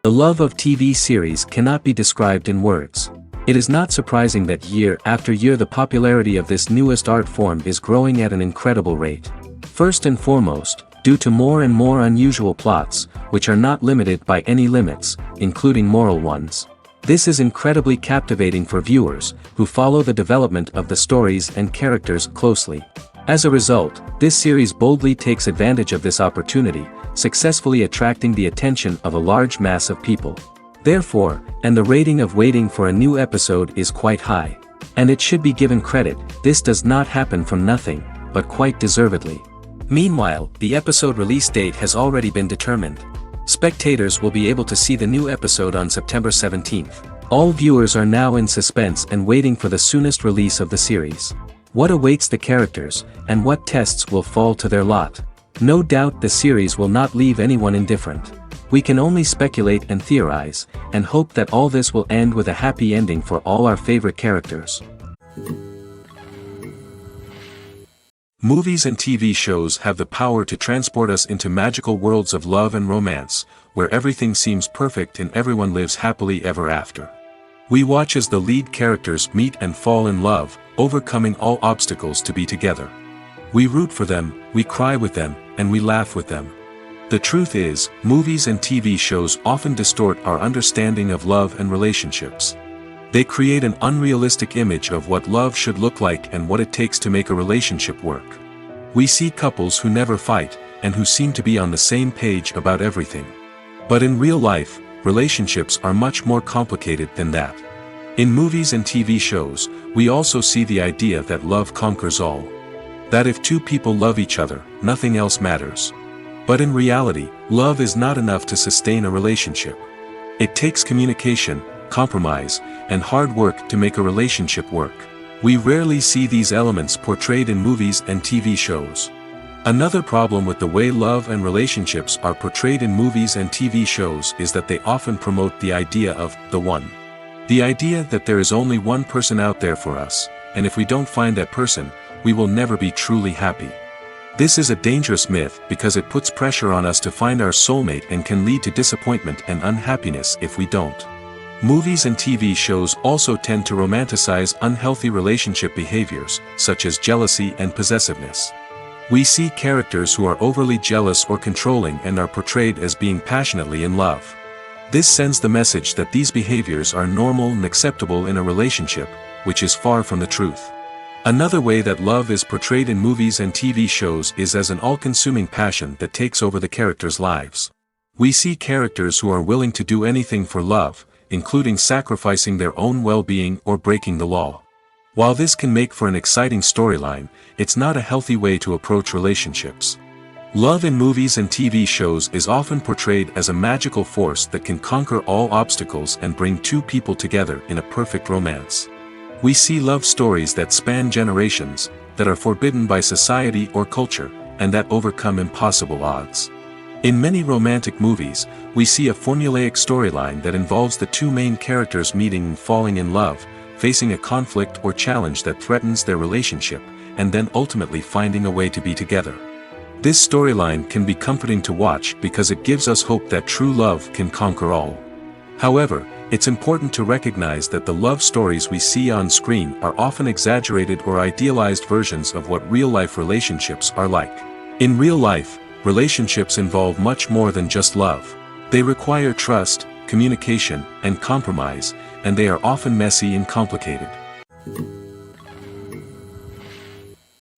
The love of TV series cannot be described in words. It is not surprising that year after year the popularity of this newest art form is growing at an incredible rate. First and foremost, due to more and more unusual plots, which are not limited by any limits, including moral ones. This is incredibly captivating for viewers, who follow the development of the stories and characters closely. As a result, this series boldly takes advantage of this opportunity, successfully attracting the attention of a large mass of people. Therefore, and the rating of waiting for a new episode is quite high. And it should be given credit, this does not happen from nothing, but quite deservedly. Meanwhile, the episode release date has already been determined. Spectators will be able to see the new episode on September 17th. All viewers are now in suspense and waiting for the soonest release of the series. What awaits the characters, and what tests will fall to their lot? No doubt the series will not leave anyone indifferent. We can only speculate and theorize, and hope that all this will end with a happy ending for all our favorite characters. Movies and TV shows have the power to transport us into magical worlds of love and romance, where everything seems perfect and everyone lives happily ever after. We watch as the lead characters meet and fall in love, overcoming all obstacles to be together. We root for them, we cry with them, and we laugh with them. The truth is, movies and TV shows often distort our understanding of love and relationships. They create an unrealistic image of what love should look like and what it takes to make a relationship work. We see couples who never fight, and who seem to be on the same page about everything. But in real life, relationships are much more complicated than that. In movies and TV shows, we also see the idea that love conquers all. That if two people love each other, nothing else matters. But in reality, love is not enough to sustain a relationship. It takes communication, compromise, and hard work to make a relationship work. We rarely see these elements portrayed in movies and TV shows. Another problem with the way love and relationships are portrayed in movies and TV shows is that they often promote the idea of the one. The idea that there is only one person out there for us, and if we don't find that person, we will never be truly happy. This is a dangerous myth because it puts pressure on us to find our soulmate and can lead to disappointment and unhappiness if we don't. Movies and TV shows also tend to romanticize unhealthy relationship behaviors, such as jealousy and possessiveness. We see characters who are overly jealous or controlling and are portrayed as being passionately in love. This sends the message that these behaviors are normal and acceptable in a relationship, which is far from the truth. Another way that love is portrayed in movies and TV shows is as an all-consuming passion that takes over the characters' lives. We see characters who are willing to do anything for love, including sacrificing their own well-being or breaking the law. While this can make for an exciting storyline, it's not a healthy way to approach relationships. Love in movies and TV shows is often portrayed as a magical force that can conquer all obstacles and bring two people together in a perfect romance. We see love stories that span generations, that are forbidden by society or culture, and that overcome impossible odds. In many romantic movies, we see a formulaic storyline that involves the two main characters meeting and falling in love, facing a conflict or challenge that threatens their relationship, and then ultimately finding a way to be together. This storyline can be comforting to watch because it gives us hope that true love can conquer all. However, it's important to recognize that the love stories we see on screen are often exaggerated or idealized versions of what real-life relationships are like. In real life, relationships involve much more than just love. They require trust, communication, and compromise, and they are often messy and complicated.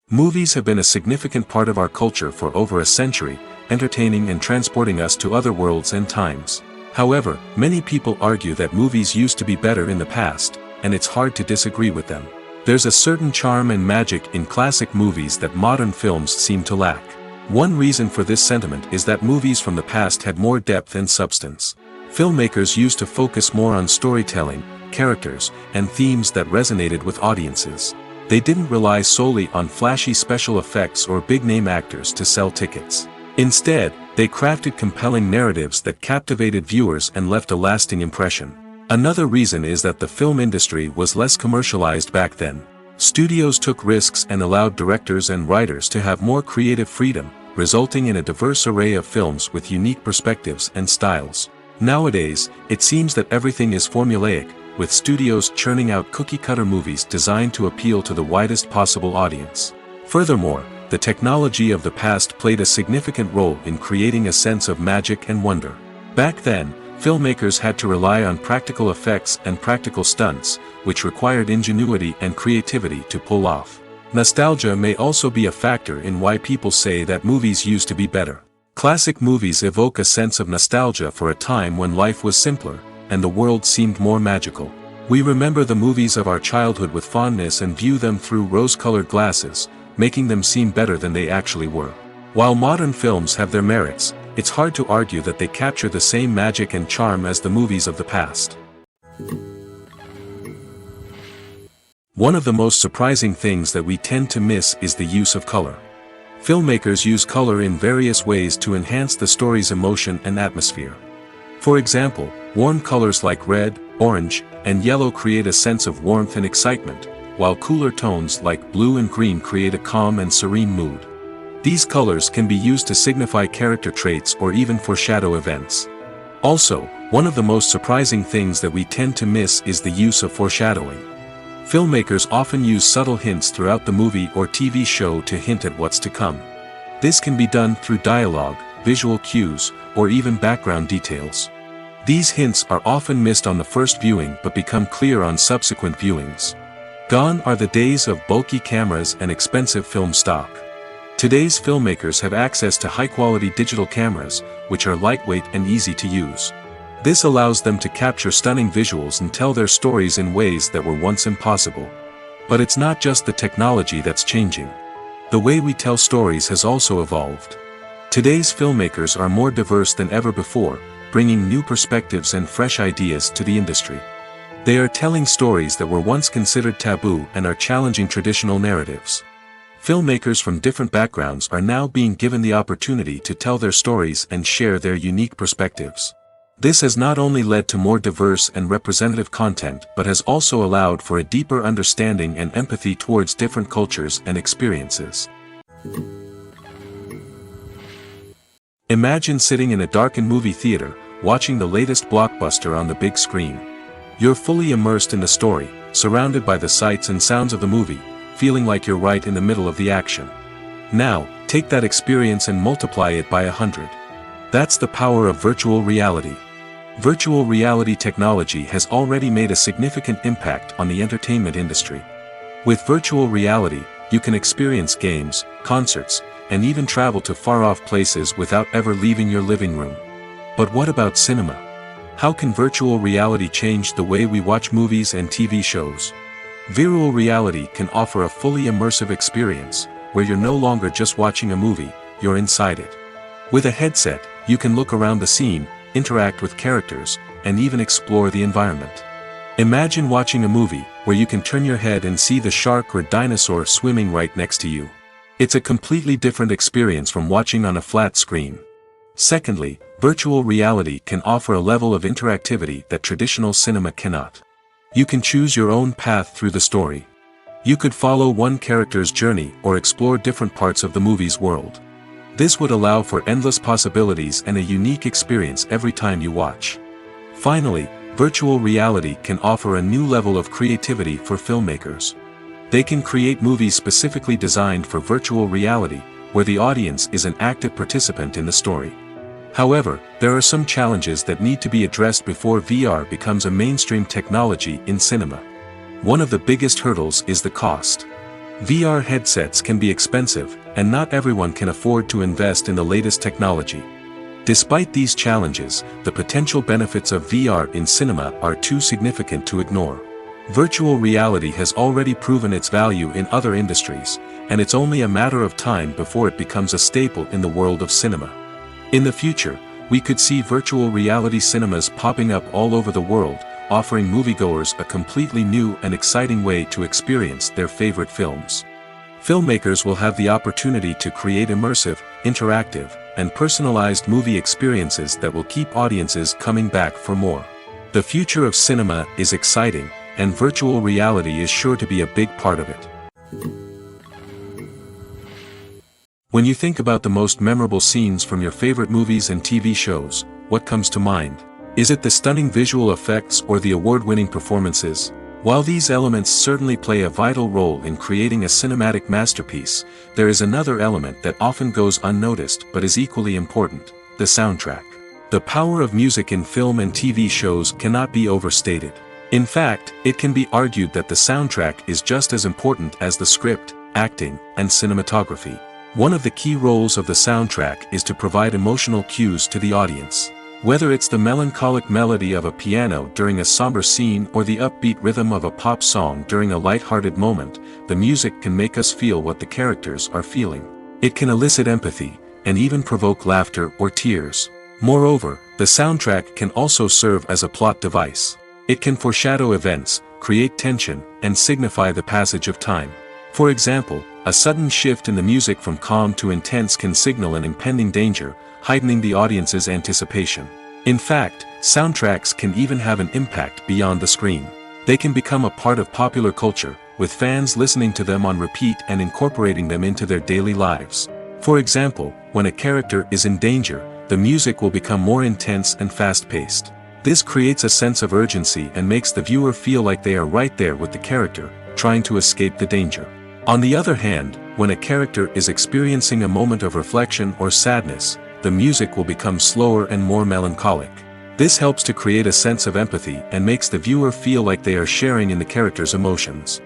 Movies have been a significant part of our culture for over a century, entertaining and transporting us to other worlds and times. However, many people argue that movies used to be better in the past, and it's hard to disagree with them. There's a certain charm and magic in classic movies that modern films seem to lack. One reason for this sentiment is that movies from the past had more depth and substance. Filmmakers used to focus more on storytelling, characters, and themes that resonated with audiences. They didn't rely solely on flashy special effects or big-name actors to sell tickets. Instead, they crafted compelling narratives that captivated viewers and left a lasting impression. Another reason is that the film industry was less commercialized back then. Studios took risks and allowed directors and writers to have more creative freedom, resulting in a diverse array of films with unique perspectives and styles. Nowadays, it seems that everything is formulaic, with studios churning out cookie-cutter movies designed to appeal to the widest possible audience. Furthermore, the technology of the past played a significant role in creating a sense of magic and wonder. Back then, filmmakers had to rely on practical effects and practical stunts, which required ingenuity and creativity to pull off. Nostalgia may also be a factor in why people say that movies used to be better. Classic movies evoke a sense of nostalgia for a time when life was simpler, and the world seemed more magical. We remember the movies of our childhood with fondness and view them through rose-colored glasses, making them seem better than they actually were. While modern films have their merits, it's hard to argue that they capture the same magic and charm as the movies of the past. One of the most surprising things that we tend to miss is the use of color. Filmmakers use color in various ways to enhance the story's emotion and atmosphere. For example, warm colors like red, orange, and yellow create a sense of warmth and excitement, while cooler tones like blue and green create a calm and serene mood. These colors can be used to signify character traits or even foreshadow events. Also, one of the most surprising things that we tend to miss is the use of foreshadowing. Filmmakers often use subtle hints throughout the movie or TV show to hint at what's to come. This can be done through dialogue, visual cues, or even background details. These hints are often missed on the first viewing but become clear on subsequent viewings. Gone are the days of bulky cameras and expensive film stock. Today's filmmakers have access to high-quality digital cameras, which are lightweight and easy to use. This allows them to capture stunning visuals and tell their stories in ways that were once impossible. But it's not just the technology that's changing. The way we tell stories has also evolved. Today's filmmakers are more diverse than ever before, bringing new perspectives and fresh ideas to the industry. They are telling stories that were once considered taboo and are challenging traditional narratives. Filmmakers from different backgrounds are now being given the opportunity to tell their stories and share their unique perspectives. This has not only led to more diverse and representative content but has also allowed for a deeper understanding and empathy towards different cultures and experiences. Imagine sitting in a darkened movie theater, watching the latest blockbuster on the big screen. You're fully immersed in the story, surrounded by the sights and sounds of the movie, feeling like you're right in the middle of the action. Now, take that experience and multiply it by 100. That's the power of virtual reality. Virtual reality technology has already made a significant impact on the entertainment industry. With virtual reality, you can experience games, concerts, and even travel to far-off places without ever leaving your living room. But what about cinema? How can virtual reality change the way we watch movies and TV shows? Virtual reality can offer a fully immersive experience, where you're no longer just watching a movie, you're inside it. With a headset, you can look around the scene, interact with characters, and even explore the environment. Imagine watching a movie, where you can turn your head and see the shark or dinosaur swimming right next to you. It's a completely different experience from watching on a flat screen. Secondly, virtual reality can offer a level of interactivity that traditional cinema cannot. You can choose your own path through the story. You could follow one character's journey or explore different parts of the movie's world. This would allow for endless possibilities and a unique experience every time you watch. Finally, virtual reality can offer a new level of creativity for filmmakers. They can create movies specifically designed for virtual reality, where the audience is an active participant in the story. However, there are some challenges that need to be addressed before VR becomes a mainstream technology in cinema. One of the biggest hurdles is the cost. VR headsets can be expensive, and not everyone can afford to invest in the latest technology. Despite these challenges, the potential benefits of VR in cinema are too significant to ignore. Virtual reality has already proven its value in other industries, and it's only a matter of time before it becomes a staple in the world of cinema. In the future, we could see virtual reality cinemas popping up all over the world, offering moviegoers a completely new and exciting way to experience their favorite films. Filmmakers will have the opportunity to create immersive, interactive, and personalized movie experiences that will keep audiences coming back for more. The future of cinema is exciting, and virtual reality is sure to be a big part of it. When you think about the most memorable scenes from your favorite movies and TV shows, what comes to mind? Is it the stunning visual effects or the award-winning performances? While these elements certainly play a vital role in creating a cinematic masterpiece, there is another element that often goes unnoticed but is equally important: the soundtrack. The power of music in film and TV shows cannot be overstated. In fact, it can be argued that the soundtrack is just as important as the script, acting, and cinematography. One of the key roles of the soundtrack is to provide emotional cues to the audience. Whether it's the melancholic melody of a piano during a somber scene or the upbeat rhythm of a pop song during a light-hearted moment, the music can make us feel what the characters are feeling. It can elicit empathy, and even provoke laughter or tears. Moreover, the soundtrack can also serve as a plot device. It can foreshadow events, create tension, and signify the passage of time. For example, a sudden shift in the music from calm to intense can signal an impending danger, heightening the audience's anticipation. In fact, soundtracks can even have an impact beyond the screen. They can become a part of popular culture, with fans listening to them on repeat and incorporating them into their daily lives. For example, when a character is in danger, the music will become more intense and fast-paced. This creates a sense of urgency and makes the viewer feel like they are right there with the character, trying to escape the danger. On the other hand, when a character is experiencing a moment of reflection or sadness, the music will become slower and more melancholic. This helps to create a sense of empathy and makes the viewer feel like they are sharing in the character's emotions.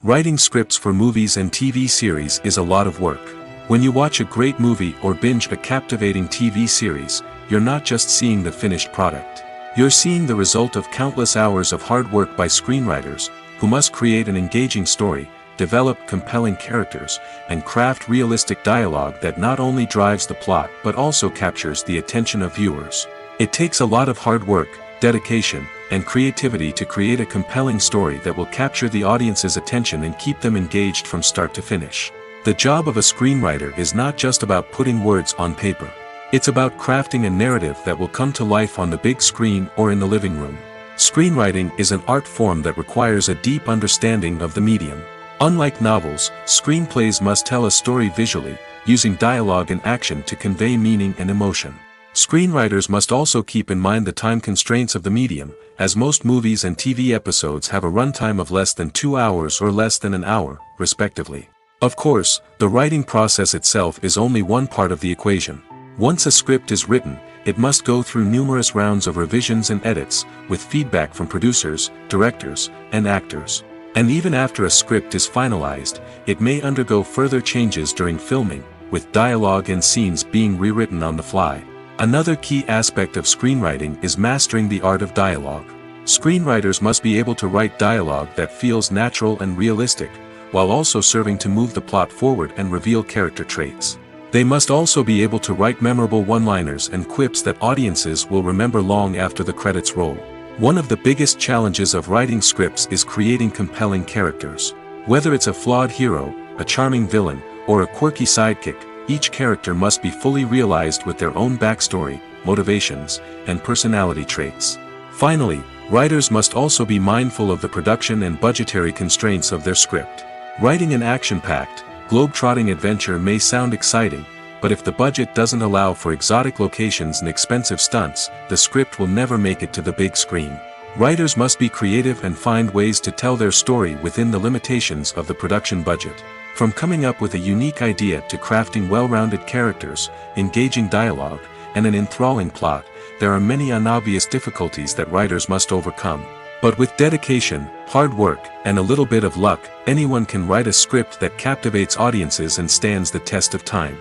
Writing scripts for movies and TV series is a lot of work. When you watch a great movie or binge a captivating TV series, you're not just seeing the finished product. You're seeing the result of countless hours of hard work by screenwriters, who must create an engaging story, develop compelling characters, and craft realistic dialogue that not only drives the plot but also captures the attention of viewers. It takes a lot of hard work, dedication, and creativity to create a compelling story that will capture the audience's attention and keep them engaged from start to finish. The job of a screenwriter is not just about putting words on paper. It's about crafting a narrative that will come to life on the big screen or in the living room. Screenwriting is an art form that requires a deep understanding of the medium. Unlike novels, screenplays must tell a story visually, using dialogue and action to convey meaning and emotion. Screenwriters must also keep in mind the time constraints of the medium, as most movies and TV episodes have a runtime of less than 2 hours or less than an hour, respectively. Of course, the writing process itself is only one part of the equation. Once a script is written, it must go through numerous rounds of revisions and edits, with feedback from producers, directors, and actors. And even after a script is finalized, it may undergo further changes during filming, with dialogue and scenes being rewritten on the fly. Another key aspect of screenwriting is mastering the art of dialogue. Screenwriters must be able to write dialogue that feels natural and realistic, while also serving to move the plot forward and reveal character traits. They must also be able to write memorable one-liners and quips that audiences will remember long after the credits roll. One of the biggest challenges of writing scripts is creating compelling characters. Whether it's a flawed hero, a charming villain, or a quirky sidekick, each character must be fully realized with their own backstory, motivations, and personality traits. Finally, writers must also be mindful of the production and budgetary constraints of their script. Writing an action-packed, globe-trotting adventure may sound exciting, but if the budget doesn't allow for exotic locations and expensive stunts, the script will never make it to the big screen. Writers must be creative and find ways to tell their story within the limitations of the production budget. From coming up with a unique idea to crafting well-rounded characters, engaging dialogue, and an enthralling plot, there are many unobvious difficulties that writers must overcome. But with dedication, hard work, and a little bit of luck, anyone can write a script that captivates audiences and stands the test of time.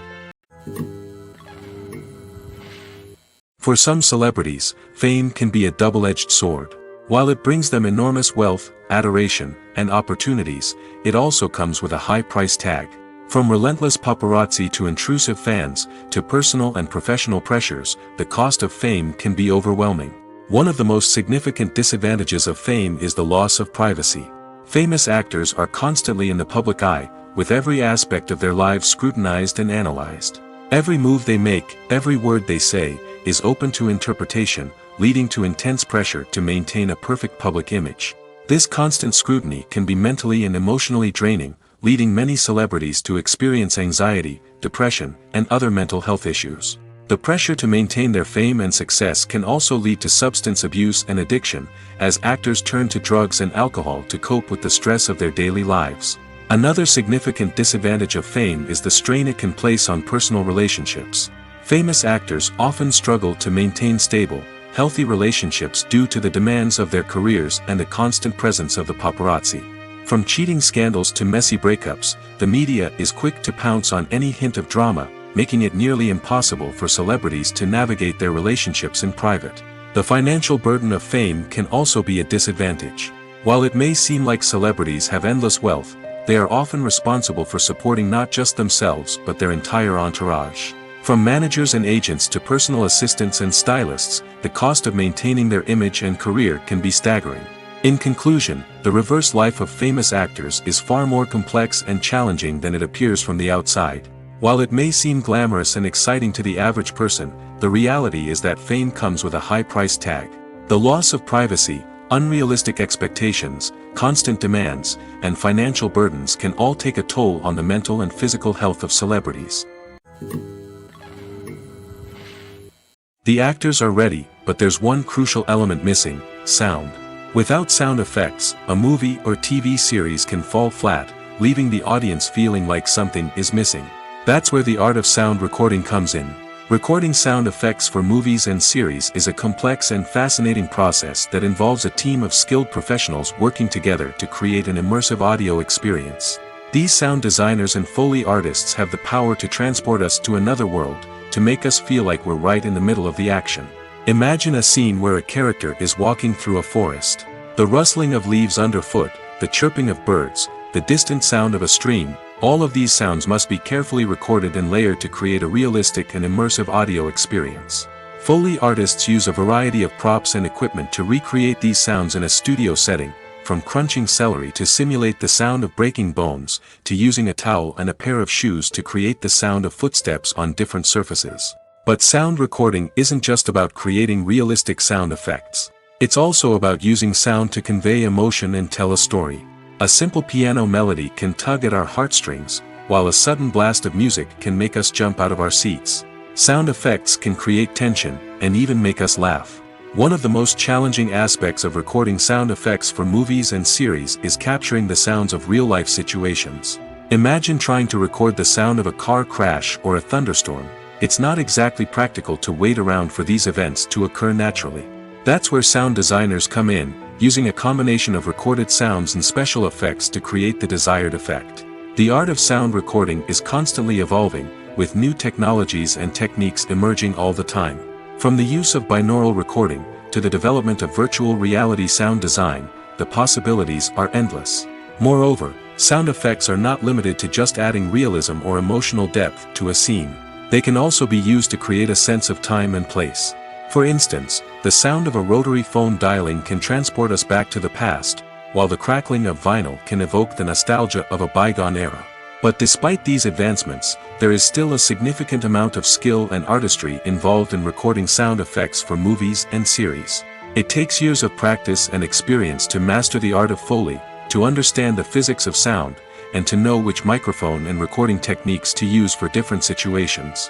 For some celebrities, fame can be a double-edged sword. While it brings them enormous wealth, adoration, and opportunities, it also comes with a high price tag. From relentless paparazzi to intrusive fans, to personal and professional pressures, the cost of fame can be overwhelming. One of the most significant disadvantages of fame is the loss of privacy. Famous actors are constantly in the public eye, with every aspect of their lives scrutinized and analyzed. Every move they make, every word they say, is open to interpretation, leading to intense pressure to maintain a perfect public image. This constant scrutiny can be mentally and emotionally draining, leading many celebrities to experience anxiety, depression, and other mental health issues. The pressure to maintain their fame and success can also lead to substance abuse and addiction, as actors turn to drugs and alcohol to cope with the stress of their daily lives. Another significant disadvantage of fame is the strain it can place on personal relationships. Famous actors often struggle to maintain stable, healthy relationships due to the demands of their careers and the constant presence of the paparazzi. From cheating scandals to messy breakups, the media is quick to pounce on any hint of drama, making it nearly impossible for celebrities to navigate their relationships in private. The financial burden of fame can also be a disadvantage. While it may seem like celebrities have endless wealth, they are often responsible for supporting not just themselves but their entire entourage. From managers and agents to personal assistants and stylists, the cost of maintaining their image and career can be staggering. In conclusion, the reverse life of famous actors is far more complex and challenging than it appears from the outside. While it may seem glamorous and exciting to the average person, the reality is that fame comes with a high price tag. The loss of privacy, unrealistic expectations, constant demands, and financial burdens can all take a toll on the mental and physical health of celebrities. The actors are ready, but there's one crucial element missing: sound. Without sound effects, a movie or TV series can fall flat, leaving the audience feeling like something is missing. That's where the art of sound recording comes in. Recording sound effects for movies and series is a complex and fascinating process that involves a team of skilled professionals working together to create an immersive audio experience. These sound designers and Foley artists have the power to transport us to another world, to make us feel like we're right in the middle of the action. Imagine a scene where a character is walking through a forest. The rustling of leaves underfoot, the chirping of birds, the distant sound of a stream, all of these sounds must be carefully recorded and layered to create a realistic and immersive audio experience. Foley artists use a variety of props and equipment to recreate these sounds in a studio setting, from crunching celery to simulate the sound of breaking bones, to using a towel and a pair of shoes to create the sound of footsteps on different surfaces. But sound recording isn't just about creating realistic sound effects. It's also about using sound to convey emotion and tell a story. A simple piano melody can tug at our heartstrings, while a sudden blast of music can make us jump out of our seats. Sound effects can create tension, and even make us laugh. One of the most challenging aspects of recording sound effects for movies and series is capturing the sounds of real-life situations. Imagine trying to record the sound of a car crash or a thunderstorm. It's not exactly practical to wait around for these events to occur naturally. That's where sound designers come in, using a combination of recorded sounds and special effects to create the desired effect. The art of sound recording is constantly evolving, with new technologies and techniques emerging all the time. From the use of binaural recording, to the development of virtual reality sound design, the possibilities are endless. Moreover, sound effects are not limited to just adding realism or emotional depth to a scene. They can also be used to create a sense of time and place. For instance, the sound of a rotary phone dialing can transport us back to the past, while the crackling of vinyl can evoke the nostalgia of a bygone era. But despite these advancements, there is still a significant amount of skill and artistry involved in recording sound effects for movies and series. It takes years of practice and experience to master the art of Foley, to understand the physics of sound, and to know which microphone and recording techniques to use for different situations.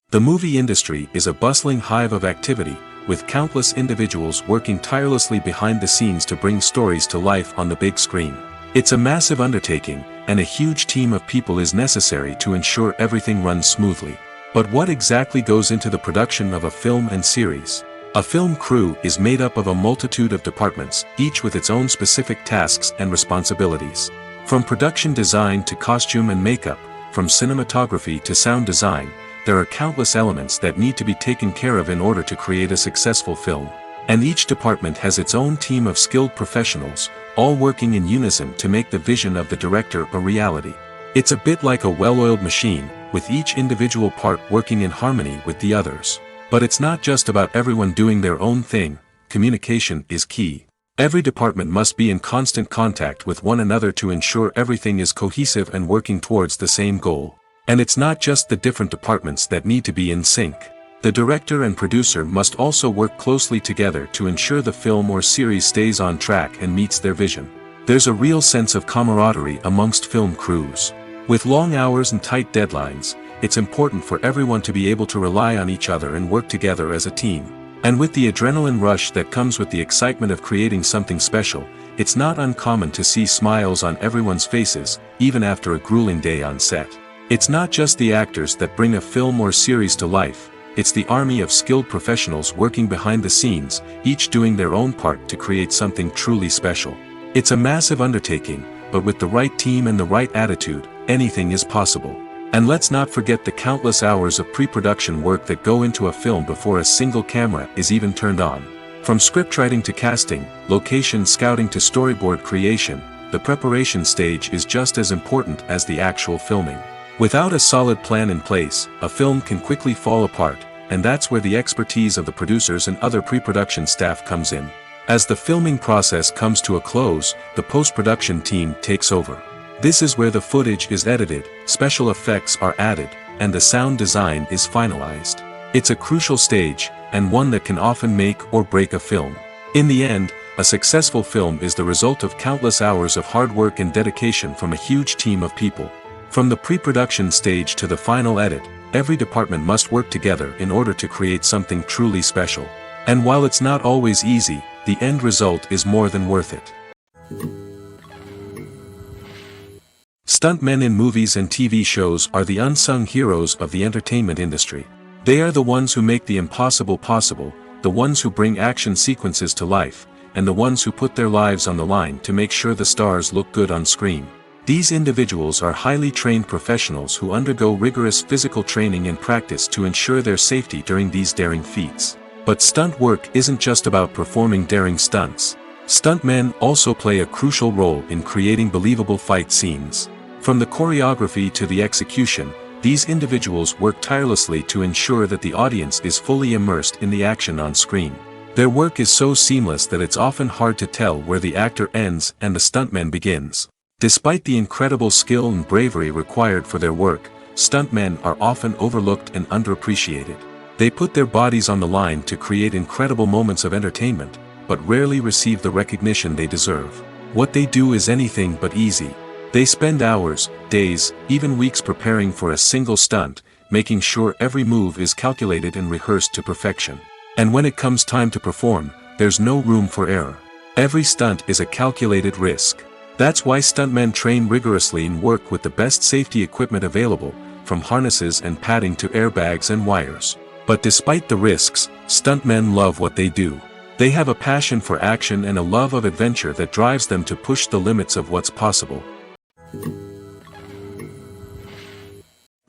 The movie industry is a bustling hive of activity, with countless individuals working tirelessly behind the scenes to bring stories to life on the big screen. It's a massive undertaking, and a huge team of people is necessary to ensure everything runs smoothly. But what exactly goes into the production of a film and series? A film crew is made up of a multitude of departments, each with its own specific tasks and responsibilities. From production design to costume and makeup, from cinematography to sound design, there are countless elements that need to be taken care of in order to create a successful film. And each department has its own team of skilled professionals, all working in unison to make the vision of the director a reality. It's a bit like a well-oiled machine, with each individual part working in harmony with the others. But it's not just about everyone doing their own thing. Communication is key. Every department must be in constant contact with one another to ensure everything is cohesive and working towards the same goal. And it's not just the different departments that need to be in sync. The director and producer must also work closely together to ensure the film or series stays on track and meets their vision. There's a real sense of camaraderie amongst film crews. With long hours and tight deadlines, it's important for everyone to be able to rely on each other and work together as a team. And with the adrenaline rush that comes with the excitement of creating something special, it's not uncommon to see smiles on everyone's faces, even after a grueling day on set. It's not just the actors that bring a film or series to life, it's the army of skilled professionals working behind the scenes, each doing their own part to create something truly special. It's a massive undertaking, but with the right team and the right attitude, anything is possible. And let's not forget the countless hours of pre-production work that go into a film before a single camera is even turned on. From scriptwriting to casting, location scouting to storyboard creation, the preparation stage is just as important as the actual filming. Without a solid plan in place, a film can quickly fall apart, and that's where the expertise of the producers and other pre-production staff comes in. As the filming process comes to a close, the post-production team takes over. This is where the footage is edited, special effects are added, and the sound design is finalized. It's a crucial stage, and one that can often make or break a film. In the end, a successful film is the result of countless hours of hard work and dedication from a huge team of people. From the pre-production stage to the final edit, every department must work together in order to create something truly special. And while it's not always easy, the end result is more than worth it. Stuntmen in movies and TV shows are the unsung heroes of the entertainment industry. They are the ones who make the impossible possible, the ones who bring action sequences to life, and the ones who put their lives on the line to make sure the stars look good on screen. These individuals are highly trained professionals who undergo rigorous physical training and practice to ensure their safety during these daring feats. But stunt work isn't just about performing daring stunts. Stuntmen also play a crucial role in creating believable fight scenes. From the choreography to the execution, these individuals work tirelessly to ensure that the audience is fully immersed in the action on screen. Their work is so seamless that it's often hard to tell where the actor ends and the stuntman begins. Despite the incredible skill and bravery required for their work, stuntmen are often overlooked and underappreciated. They put their bodies on the line to create incredible moments of entertainment, but rarely receive the recognition they deserve. What they do is anything but easy. They spend hours, days, even weeks preparing for a single stunt, making sure every move is calculated and rehearsed to perfection. And when it comes time to perform, there's no room for error. Every stunt is a calculated risk. That's why stuntmen train rigorously and work with the best safety equipment available, from harnesses and padding to airbags and wires. But despite the risks, stuntmen love what they do. They have a passion for action and a love of adventure that drives them to push the limits of what's possible.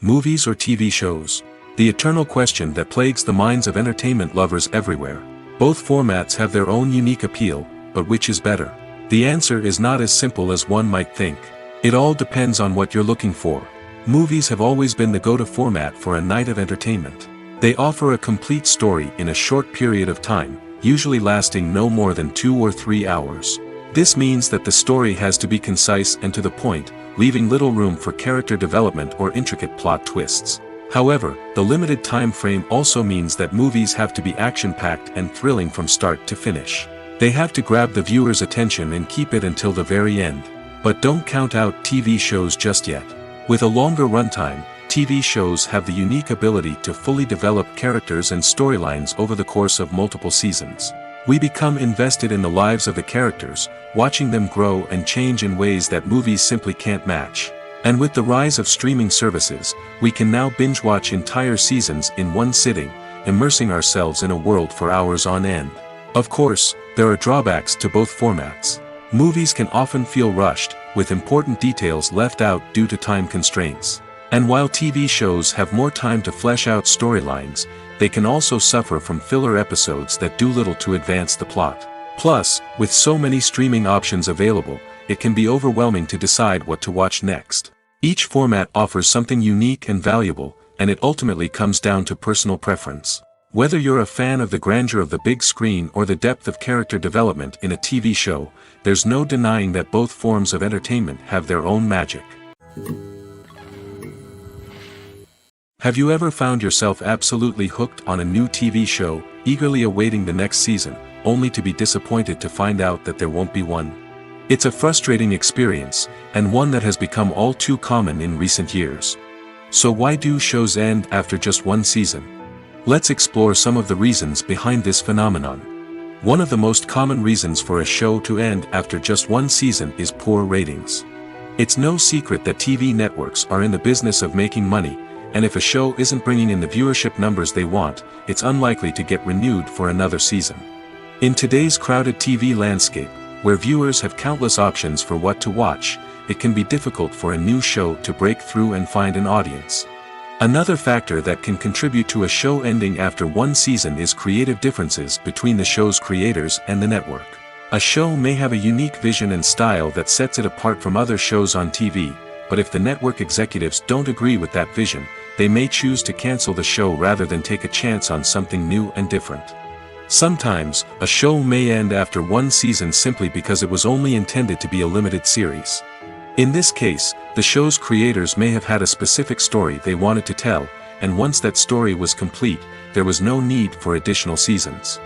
Movies or TV shows? The eternal question that plagues the minds of entertainment lovers everywhere. Both formats have their own unique appeal, but which is better? The answer is not as simple as one might think. It all depends on what you're looking for. Movies have always been the go-to format for a night of entertainment. They offer a complete story in a short period of time, usually lasting no more than 2 or 3 hours. This means that the story has to be concise and to the point, leaving little room for character development or intricate plot twists. However, the limited time frame also means that movies have to be action-packed and thrilling from start to finish. They have to grab the viewer's attention and keep it until the very end. But don't count out TV shows just yet. With a longer runtime, TV shows have the unique ability to fully develop characters and storylines over the course of multiple seasons. We become invested in the lives of the characters, watching them grow and change in ways that movies simply can't match. And with the rise of streaming services, we can now binge-watch entire seasons in one sitting, immersing ourselves in a world for hours on end. Of course, there are drawbacks to both formats. Movies can often feel rushed, with important details left out due to time constraints. And while TV shows have more time to flesh out storylines, they can also suffer from filler episodes that do little to advance the plot. Plus, with so many streaming options available, it can be overwhelming to decide what to watch next. Each format offers something unique and valuable, and it ultimately comes down to personal preference. Whether you're a fan of the grandeur of the big screen or the depth of character development in a TV show, there's no denying that both forms of entertainment have their own magic. Have you ever found yourself absolutely hooked on a new TV show, eagerly awaiting the next season, only to be disappointed to find out that there won't be one? It's a frustrating experience, and one that has become all too common in recent years. So why do shows end after just one season? Let's explore some of the reasons behind this phenomenon. One of the most common reasons for a show to end after just one season is poor ratings. It's no secret that TV networks are in the business of making money, and if a show isn't bringing in the viewership numbers they want, it's unlikely to get renewed for another season. In today's crowded TV landscape, where viewers have countless options for what to watch, it can be difficult for a new show to break through and find an audience. Another factor that can contribute to a show ending after one season is creative differences between the show's creators and the network. A show may have a unique vision and style that sets it apart from other shows on TV, but if the network executives don't agree with that vision, they may choose to cancel the show rather than take a chance on something new and different. Sometimes, a show may end after one season simply because it was only intended to be a limited series. In this case, the show's creators may have had a specific story they wanted to tell, and once that story was complete, there was no need for additional seasons.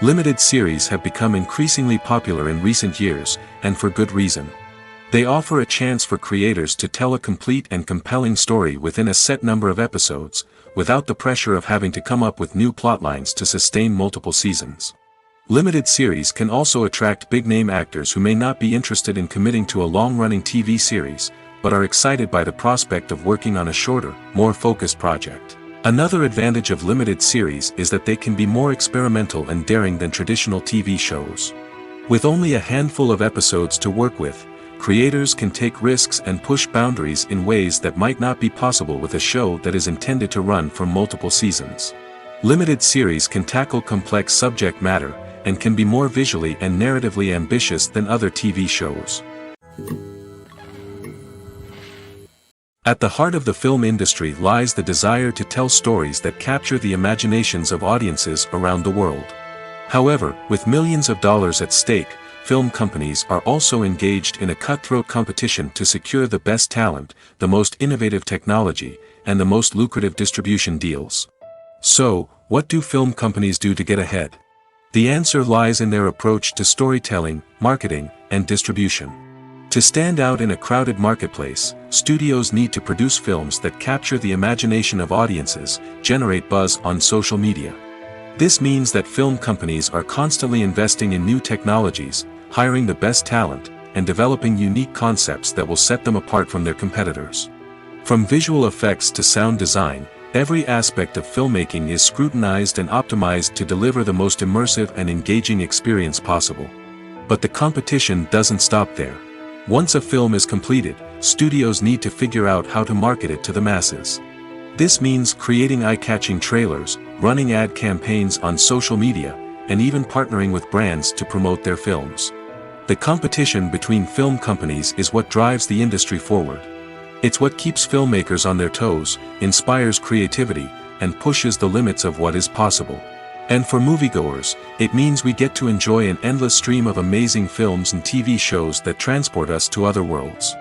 Limited series have become increasingly popular in recent years, and for good reason. They offer a chance for creators to tell a complete and compelling story within a set number of episodes, without the pressure of having to come up with new plotlines to sustain multiple seasons. Limited series can also attract big-name actors who may not be interested in committing to a long-running TV series, but are excited by the prospect of working on a shorter, more focused project. Another advantage of limited series is that they can be more experimental and daring than traditional TV shows. With only a handful of episodes to work with, creators can take risks and push boundaries in ways that might not be possible with a show that is intended to run for multiple seasons. Limited series can tackle complex subject matter, and can be more visually and narratively ambitious than other TV shows. At the heart of the film industry lies the desire to tell stories that capture the imaginations of audiences around the world. However, with millions of dollars at stake, film companies are also engaged in a cutthroat competition to secure the best talent, the most innovative technology, and the most lucrative distribution deals. So, what do film companies do to get ahead? The answer lies in their approach to storytelling, marketing, and distribution. To stand out in a crowded marketplace, studios need to produce films that capture the imagination of audiences, generate buzz on social media. This means that film companies are constantly investing in new technologies, hiring the best talent, and developing unique concepts that will set them apart from their competitors. From visual effects to sound design, every aspect of filmmaking is scrutinized and optimized to deliver the most immersive and engaging experience possible. But the competition doesn't stop there. Once a film is completed, studios need to figure out how to market it to the masses. This means creating eye-catching trailers, running ad campaigns on social media, and even partnering with brands to promote their films. The competition between film companies is what drives the industry forward. It's what keeps filmmakers on their toes, inspires creativity, and pushes the limits of what is possible. And for moviegoers, it means we get to enjoy an endless stream of amazing films and TV shows that transport us to other worlds.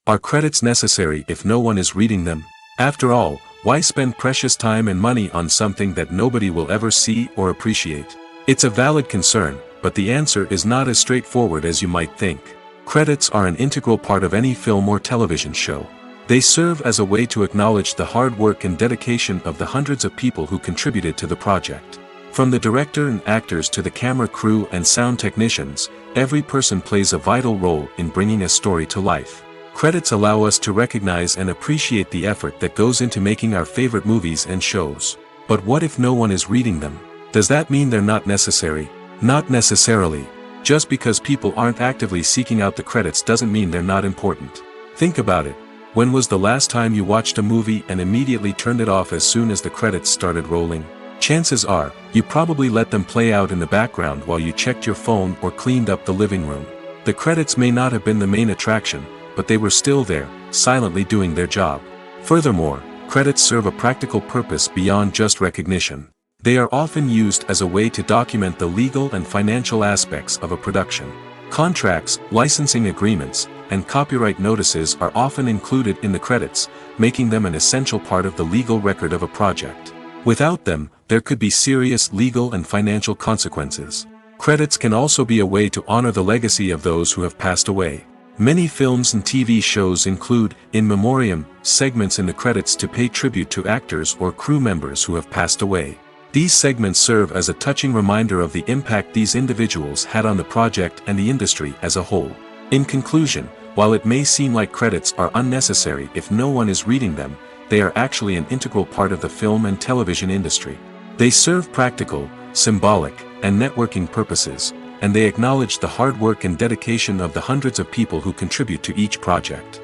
Are credits necessary if no one is reading them? After all, why spend precious time and money on something that nobody will ever see or appreciate? It's a valid concern, but the answer is not as straightforward as you might think. Credits are an integral part of any film or television show. They serve as a way to acknowledge the hard work and dedication of the hundreds of people who contributed to the project. From the director and actors to the camera crew and sound technicians, every person plays a vital role in bringing a story to life. Credits allow us to recognize and appreciate the effort that goes into making our favorite movies and shows. But what if no one is reading them? Does that mean they're not necessary? Not necessarily. Just because people aren't actively seeking out the credits doesn't mean they're not important. Think about it. When was the last time you watched a movie and immediately turned it off as soon as the credits started rolling? Chances are, you probably let them play out in the background while you checked your phone or cleaned up the living room. The credits may not have been the main attraction, but they were still there, silently doing their job. Furthermore, credits serve a practical purpose beyond just recognition. They are often used as a way to document the legal and financial aspects of a production. Contracts, licensing agreements, and copyright notices are often included in the credits, making them an essential part of the legal record of a project. Without them, there could be serious legal and financial consequences. Credits can also be a way to honor the legacy of those who have passed away. Many films and TV shows include, in memoriam, segments in the credits to pay tribute to actors or crew members who have passed away. These segments serve as a touching reminder of the impact these individuals had on the project and the industry as a whole. In conclusion, while it may seem like credits are unnecessary if no one is reading them, they are actually an integral part of the film and television industry. They serve practical, symbolic, and networking purposes, and they acknowledge the hard work and dedication of the hundreds of people who contribute to each project.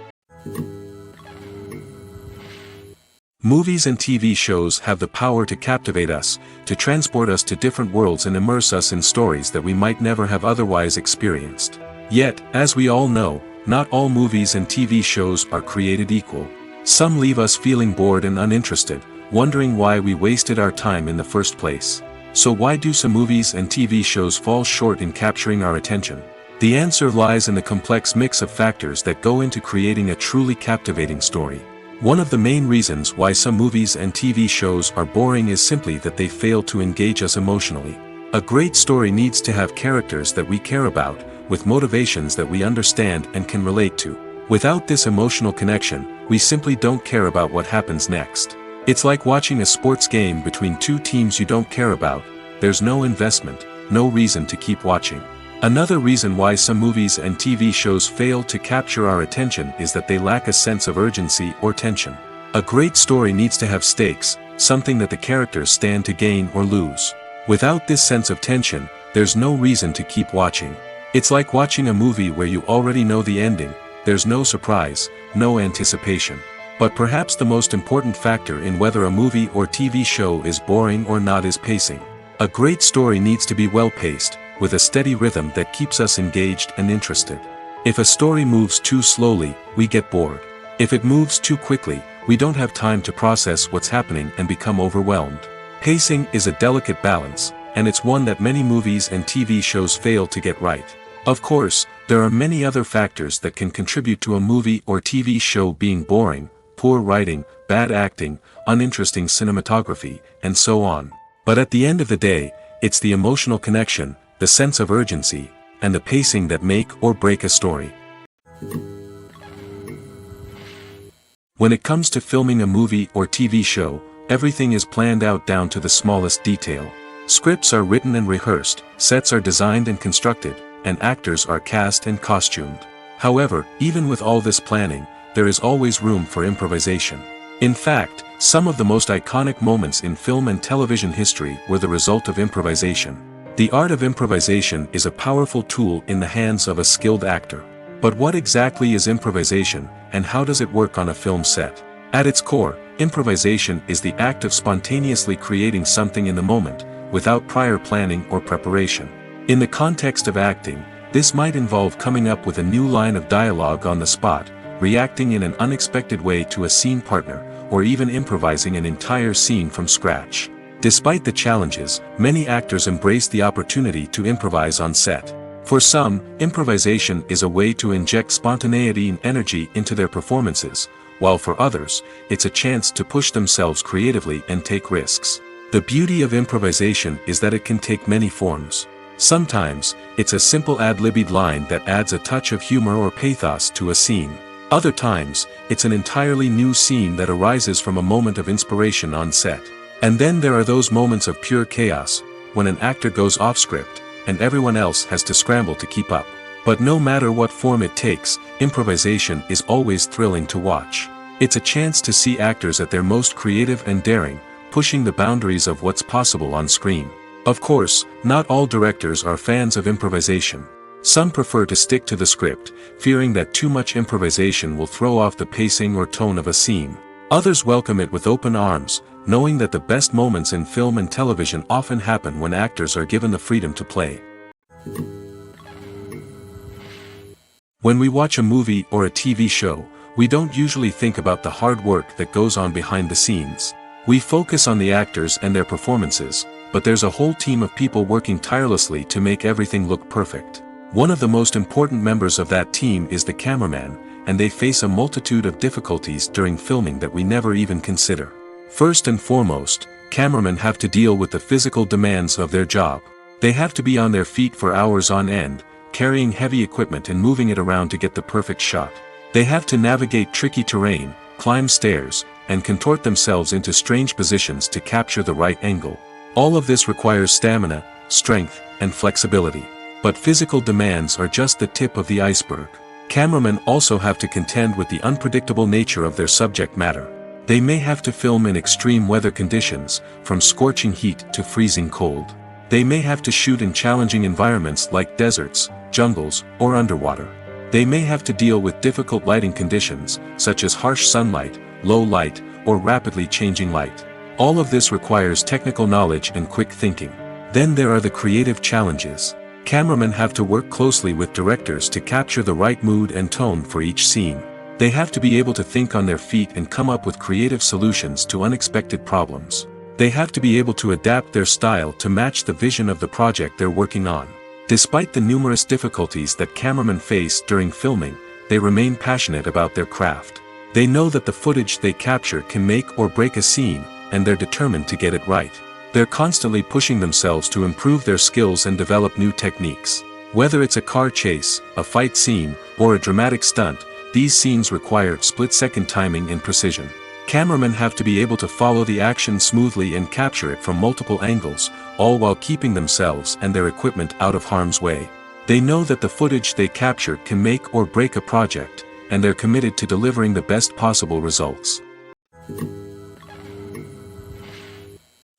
Movies and TV shows have the power to captivate us, to transport us to different worlds and immerse us in stories that we might never have otherwise experienced. Yet, as we all know, not all movies and TV shows are created equal. Some leave us feeling bored and uninterested, wondering why we wasted our time in the first place. So why do some movies and TV shows fall short in capturing our attention? The answer lies in the complex mix of factors that go into creating a truly captivating story. One of the main reasons why some movies and TV shows are boring is simply that they fail to engage us emotionally. A great story needs to have characters that we care about, with motivations that we understand and can relate to. Without this emotional connection, we simply don't care about what happens next. It's like watching a sports game between two teams you don't care about. There's no investment, no reason to keep watching. Another reason why some movies and TV shows fail to capture our attention is that they lack a sense of urgency or tension. A great story needs to have stakes, something that the characters stand to gain or lose. Without this sense of tension, there's no reason to keep watching. It's like watching a movie where you already know the ending. There's no surprise, no anticipation. But perhaps the most important factor in whether a movie or TV show is boring or not is pacing. A great story needs to be well-paced, with a steady rhythm that keeps us engaged and interested. If a story moves too slowly, we get bored. If it moves too quickly, we don't have time to process what's happening and become overwhelmed. Pacing is a delicate balance, and it's one that many movies and TV shows fail to get right. Of course, there are many other factors that can contribute to a movie or TV show being boring: poor writing, bad acting, uninteresting cinematography, and so on. But at the end of the day, it's the emotional connection, the sense of urgency, and the pacing that make or break a story. When it comes to filming a movie or TV show, everything is planned out down to the smallest detail. Scripts are written and rehearsed, sets are designed and constructed, and actors are cast and costumed. However, even with all this planning, there is always room for improvisation. In fact, some of the most iconic moments in film and television history were the result of improvisation. The art of improvisation is a powerful tool in the hands of a skilled actor. But what exactly is improvisation, and how does it work on a film set? At its core, improvisation is the act of spontaneously creating something in the moment, without prior planning or preparation. In the context of acting, this might involve coming up with a new line of dialogue on the spot, reacting in an unexpected way to a scene partner, or even improvising an entire scene from scratch. Despite the challenges, many actors embrace the opportunity to improvise on set. For some, improvisation is a way to inject spontaneity and energy into their performances, while for others, it's a chance to push themselves creatively and take risks. The beauty of improvisation is that it can take many forms. Sometimes, it's a simple ad-libbed line that adds a touch of humor or pathos to a scene. Other times, it's an entirely new scene that arises from a moment of inspiration on set. And then there are those moments of pure chaos, when an actor goes off script, and everyone else has to scramble to keep up. But no matter what form it takes, improvisation is always thrilling to watch. It's a chance to see actors at their most creative and daring, pushing the boundaries of what's possible on screen. Of course, not all directors are fans of improvisation. Some prefer to stick to the script, fearing that too much improvisation will throw off the pacing or tone of a scene. Others welcome it with open arms, knowing that the best moments in film and television often happen when actors are given the freedom to play. When we watch a movie or a TV show, we don't usually think about the hard work that goes on behind the scenes. We focus on the actors and their performances, but there's a whole team of people working tirelessly to make everything look perfect. One of the most important members of that team is the cameraman, and they face a multitude of difficulties during filming that we never even consider. First and foremost, cameramen have to deal with the physical demands of their job. They have to be on their feet for hours on end, carrying heavy equipment and moving it around to get the perfect shot. They have to navigate tricky terrain, climb stairs, and contort themselves into strange positions to capture the right angle. All of this requires stamina, strength, and flexibility. But physical demands are just the tip of the iceberg. Cameramen also have to contend with the unpredictable nature of their subject matter. They may have to film in extreme weather conditions, from scorching heat to freezing cold. They may have to shoot in challenging environments like deserts, jungles, or underwater. They may have to deal with difficult lighting conditions, such as harsh sunlight, low light, or rapidly changing light. All of this requires technical knowledge and quick thinking. Then there are the creative challenges. Cameramen have to work closely with directors to capture the right mood and tone for each scene. They have to be able to think on their feet and come up with creative solutions to unexpected problems. They have to be able to adapt their style to match the vision of the project they're working on. Despite the numerous difficulties that cameramen face during filming, they remain passionate about their craft. They know that the footage they capture can make or break a scene, and they're determined to get it right. They're constantly pushing themselves to improve their skills and develop new techniques. Whether it's a car chase, a fight scene, or a dramatic stunt, these scenes require split-second timing and precision. Cameramen have to be able to follow the action smoothly and capture it from multiple angles, all while keeping themselves and their equipment out of harm's way. They know that the footage they capture can make or break a project, and they're committed to delivering the best possible results.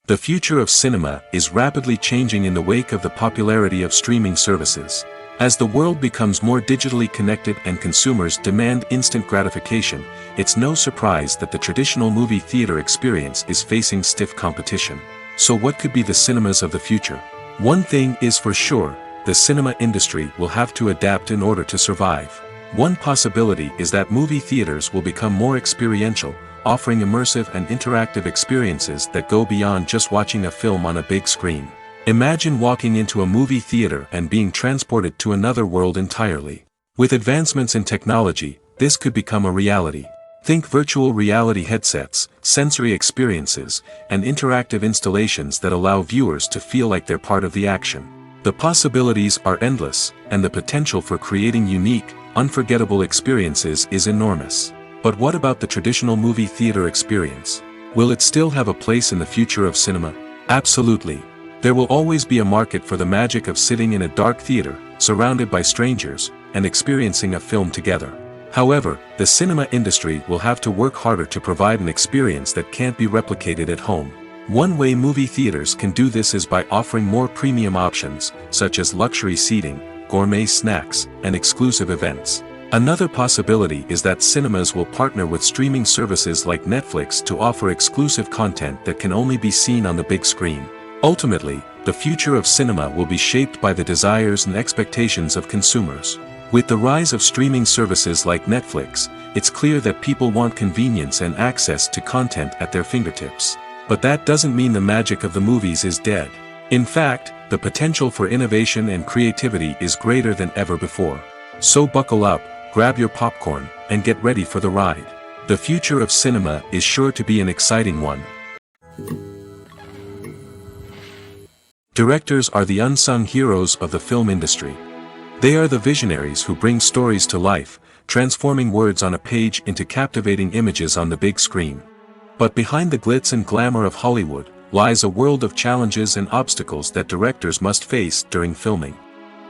The future of cinema is rapidly changing in the wake of the popularity of streaming services. As the world becomes more digitally connected and consumers demand instant gratification, it's no surprise that the traditional movie theater experience is facing stiff competition. So what could be the cinemas of the future? One thing is for sure, the cinema industry will have to adapt in order to survive. One possibility is that movie theaters will become more experiential, offering immersive and interactive experiences that go beyond just watching a film on a big screen. Imagine walking into a movie theater and being transported to another world entirely. With advancements in technology, this could become a reality. Think virtual reality headsets, sensory experiences, and interactive installations that allow viewers to feel like they're part of the action. The possibilities are endless, and the potential for creating unique, unforgettable experiences is enormous. But what about the traditional movie theater experience? Will it still have a place in the future of cinema? Absolutely. There will always be a market for the magic of sitting in a dark theater, surrounded by strangers, and experiencing a film together. However, the cinema industry will have to work harder to provide an experience that can't be replicated at home. One way movie theaters can do this is by offering more premium options, such as luxury seating, gourmet snacks, and exclusive events. Another possibility is that cinemas will partner with streaming services like Netflix to offer exclusive content that can only be seen on the big screen. Ultimately, the future of cinema will be shaped by the desires and expectations of consumers. With the rise of streaming services like Netflix, it's clear that people want convenience and access to content at their fingertips. But that doesn't mean the magic of the movies is dead. In fact, the potential for innovation and creativity is greater than ever before. So buckle up, grab your popcorn, and get ready for the ride. The future of cinema is sure to be an exciting one. Directors are the unsung heroes of the film industry. They are the visionaries who bring stories to life, transforming words on a page into captivating images on the big screen. But behind the glitz and glamour of Hollywood lies a world of challenges and obstacles that directors must face during filming.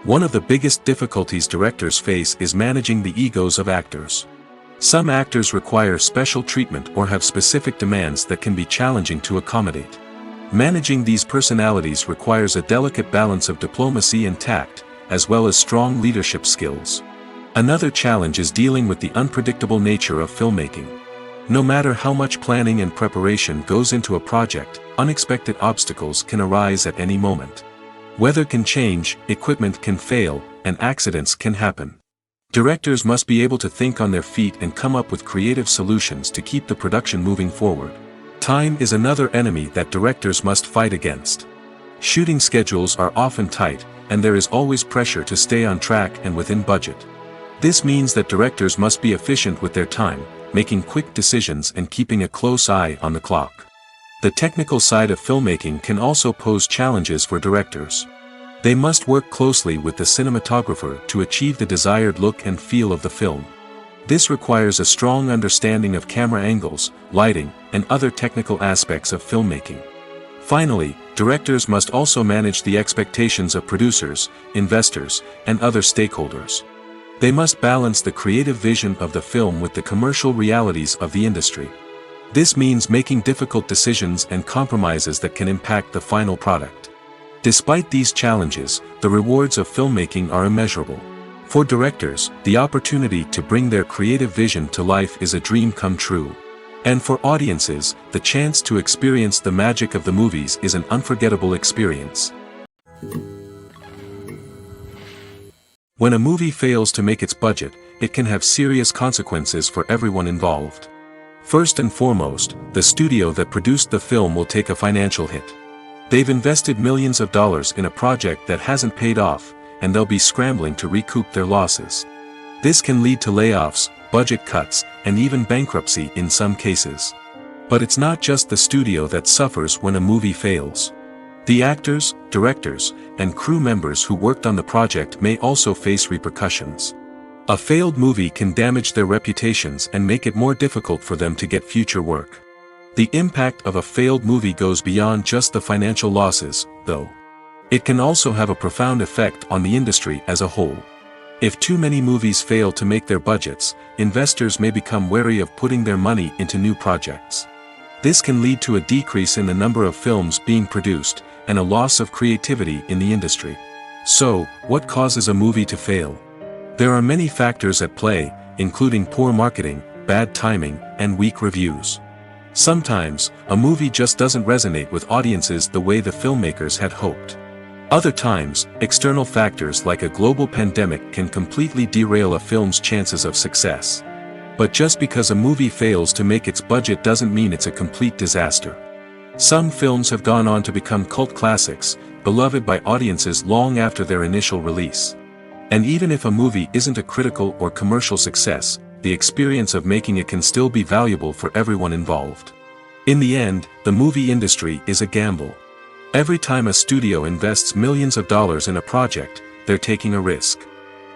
One of the biggest difficulties directors face is managing the egos of actors. Some actors require special treatment or have specific demands that can be challenging to accommodate. Managing these personalities requires a delicate balance of diplomacy and tact, as well as strong leadership skills. Another challenge is dealing with the unpredictable nature of filmmaking. No matter how much planning and preparation goes into a project, unexpected obstacles can arise at any moment. Weather can change, equipment can fail, and accidents can happen. Directors must be able to think on their feet and come up with creative solutions to keep the production moving forward. Time is another enemy that directors must fight against. Shooting schedules are often tight, and there is always pressure to stay on track and within budget. This means that directors must be efficient with their time, making quick decisions and keeping a close eye on the clock. The technical side of filmmaking can also pose challenges for directors. They must work closely with the cinematographer to achieve the desired look and feel of the film. This requires a strong understanding of camera angles, lighting, and other technical aspects of filmmaking. Finally, directors must also manage the expectations of producers, investors, and other stakeholders. They must balance the creative vision of the film with the commercial realities of the industry. This means making difficult decisions and compromises that can impact the final product. Despite these challenges, the rewards of filmmaking are immeasurable. For directors, the opportunity to bring their creative vision to life is a dream come true. And for audiences, the chance to experience the magic of the movies is an unforgettable experience. When a movie fails to make its budget, it can have serious consequences for everyone involved. First and foremost, the studio that produced the film will take a financial hit. They've invested millions of dollars in a project that hasn't paid off, and they'll be scrambling to recoup their losses. This can lead to layoffs, budget cuts, and even bankruptcy in some cases. But it's not just the studio that suffers when a movie fails. The actors, directors, and crew members who worked on the project may also face repercussions. A failed movie can damage their reputations and make it more difficult for them to get future work. The impact of a failed movie goes beyond just the financial losses, though. It can also have a profound effect on the industry as a whole. If too many movies fail to make their budgets, investors may become wary of putting their money into new projects. This can lead to a decrease in the number of films being produced, and a loss of creativity in the industry. So, what causes a movie to fail? There are many factors at play, including poor marketing, bad timing, and weak reviews. Sometimes, a movie just doesn't resonate with audiences the way the filmmakers had hoped. Other times, external factors like a global pandemic can completely derail a film's chances of success. But just because a movie fails to make its budget doesn't mean it's a complete disaster. Some films have gone on to become cult classics, beloved by audiences long after their initial release. And even if a movie isn't a critical or commercial success, the experience of making it can still be valuable for everyone involved. In the end, the movie industry is a gamble. Every time a studio invests millions of dollars in a project, they're taking a risk.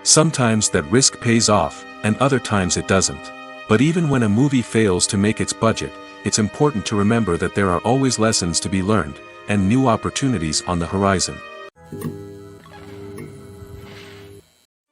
Sometimes that risk pays off, and other times it doesn't. But even when a movie fails to make its budget, it's important to remember that there are always lessons to be learned, and new opportunities on the horizon.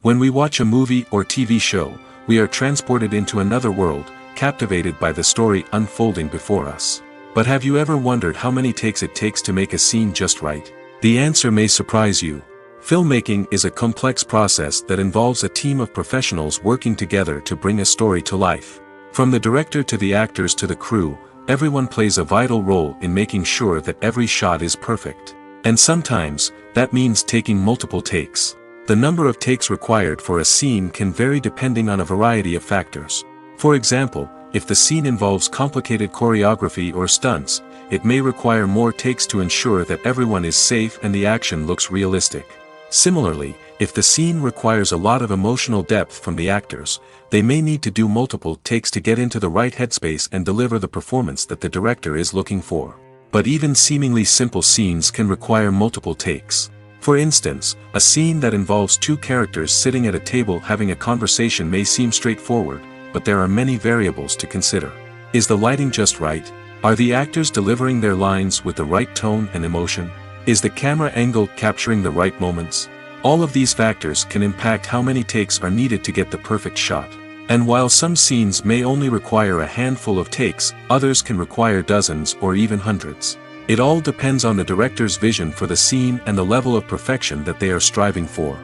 When we watch a movie or TV show, we are transported into another world, captivated by the story unfolding before us. But have you ever wondered how many takes it takes to make a scene just right? The answer may surprise you. Filmmaking is a complex process that involves a team of professionals working together to bring a story to life. From the director to the actors to the crew, everyone plays a vital role in making sure that every shot is perfect. And sometimes, that means taking multiple takes. The number of takes required for a scene can vary depending on a variety of factors. For example, if the scene involves complicated choreography or stunts, it may require more takes to ensure that everyone is safe and the action looks realistic. Similarly, if the scene requires a lot of emotional depth from the actors, they may need to do multiple takes to get into the right headspace and deliver the performance that the director is looking for. But even seemingly simple scenes can require multiple takes. For instance, a scene that involves two characters sitting at a table having a conversation may seem straightforward, but there are many variables to consider. Is the lighting just right? Are the actors delivering their lines with the right tone and emotion? Is the camera angle capturing the right moments? All of these factors can impact how many takes are needed to get the perfect shot. And while some scenes may only require a handful of takes, others can require dozens or even hundreds. It all depends on the director's vision for the scene and the level of perfection that they are striving for.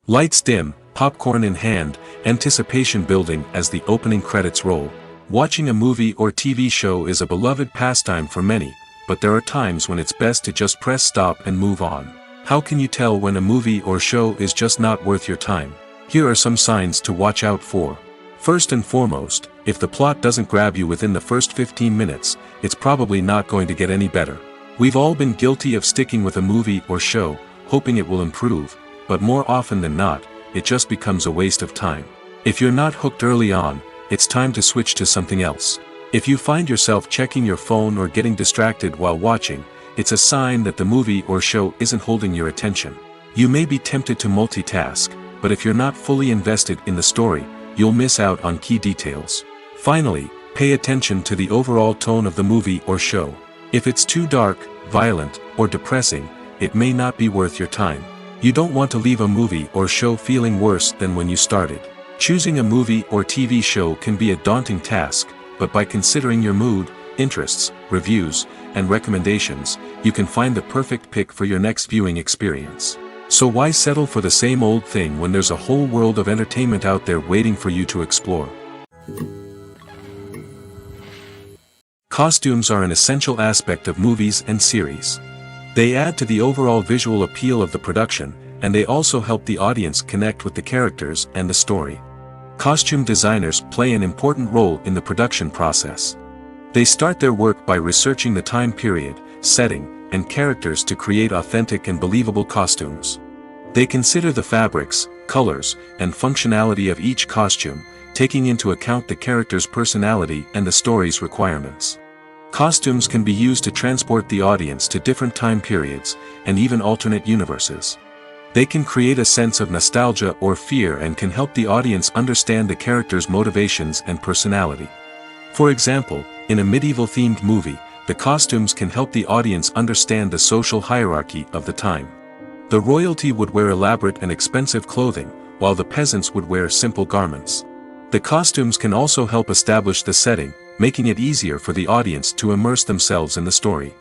Lights dim, popcorn in hand, anticipation building as the opening credits roll. Watching a movie or TV show is a beloved pastime for many, but there are times when it's best to just press stop and move on. How can you tell when a movie or show is just not worth your time? Here are some signs to watch out for. First and foremost, if the plot doesn't grab you within the first 15 minutes, it's probably not going to get any better. We've all been guilty of sticking with a movie or show, hoping it will improve, but more often than not, it just becomes a waste of time. If you're not hooked early on, it's time to switch to something else. If you find yourself checking your phone or getting distracted while watching, it's a sign that the movie or show isn't holding your attention. You may be tempted to multitask, but if you're not fully invested in the story, you'll miss out on key details. Finally, pay attention to the overall tone of the movie or show. If it's too dark, violent, or depressing, it may not be worth your time. You don't want to leave a movie or show feeling worse than when you started. Choosing a movie or TV show can be a daunting task, but by considering your mood, interests, reviews, and recommendations, you can find the perfect pick for your next viewing experience. So why settle for the same old thing when there's a whole world of entertainment out there waiting for you to explore? Costumes are an essential aspect of movies and series. They add to the overall visual appeal of the production, and they also help the audience connect with the characters and the story. Costume designers play an important role in the production process. They start their work by researching the time period, setting, and characters to create authentic and believable costumes. They consider the fabrics, colors, and functionality of each costume, taking into account the character's personality and the story's requirements. Costumes can be used to transport the audience to different time periods, and even alternate universes. They can create a sense of nostalgia or fear and can help the audience understand the character's motivations and personality. For example, in a medieval-themed movie, the costumes can help the audience understand the social hierarchy of the time. The royalty would wear elaborate and expensive clothing, while the peasants would wear simple garments. The costumes can also help establish the setting, making it easier for the audience to immerse themselves in the story.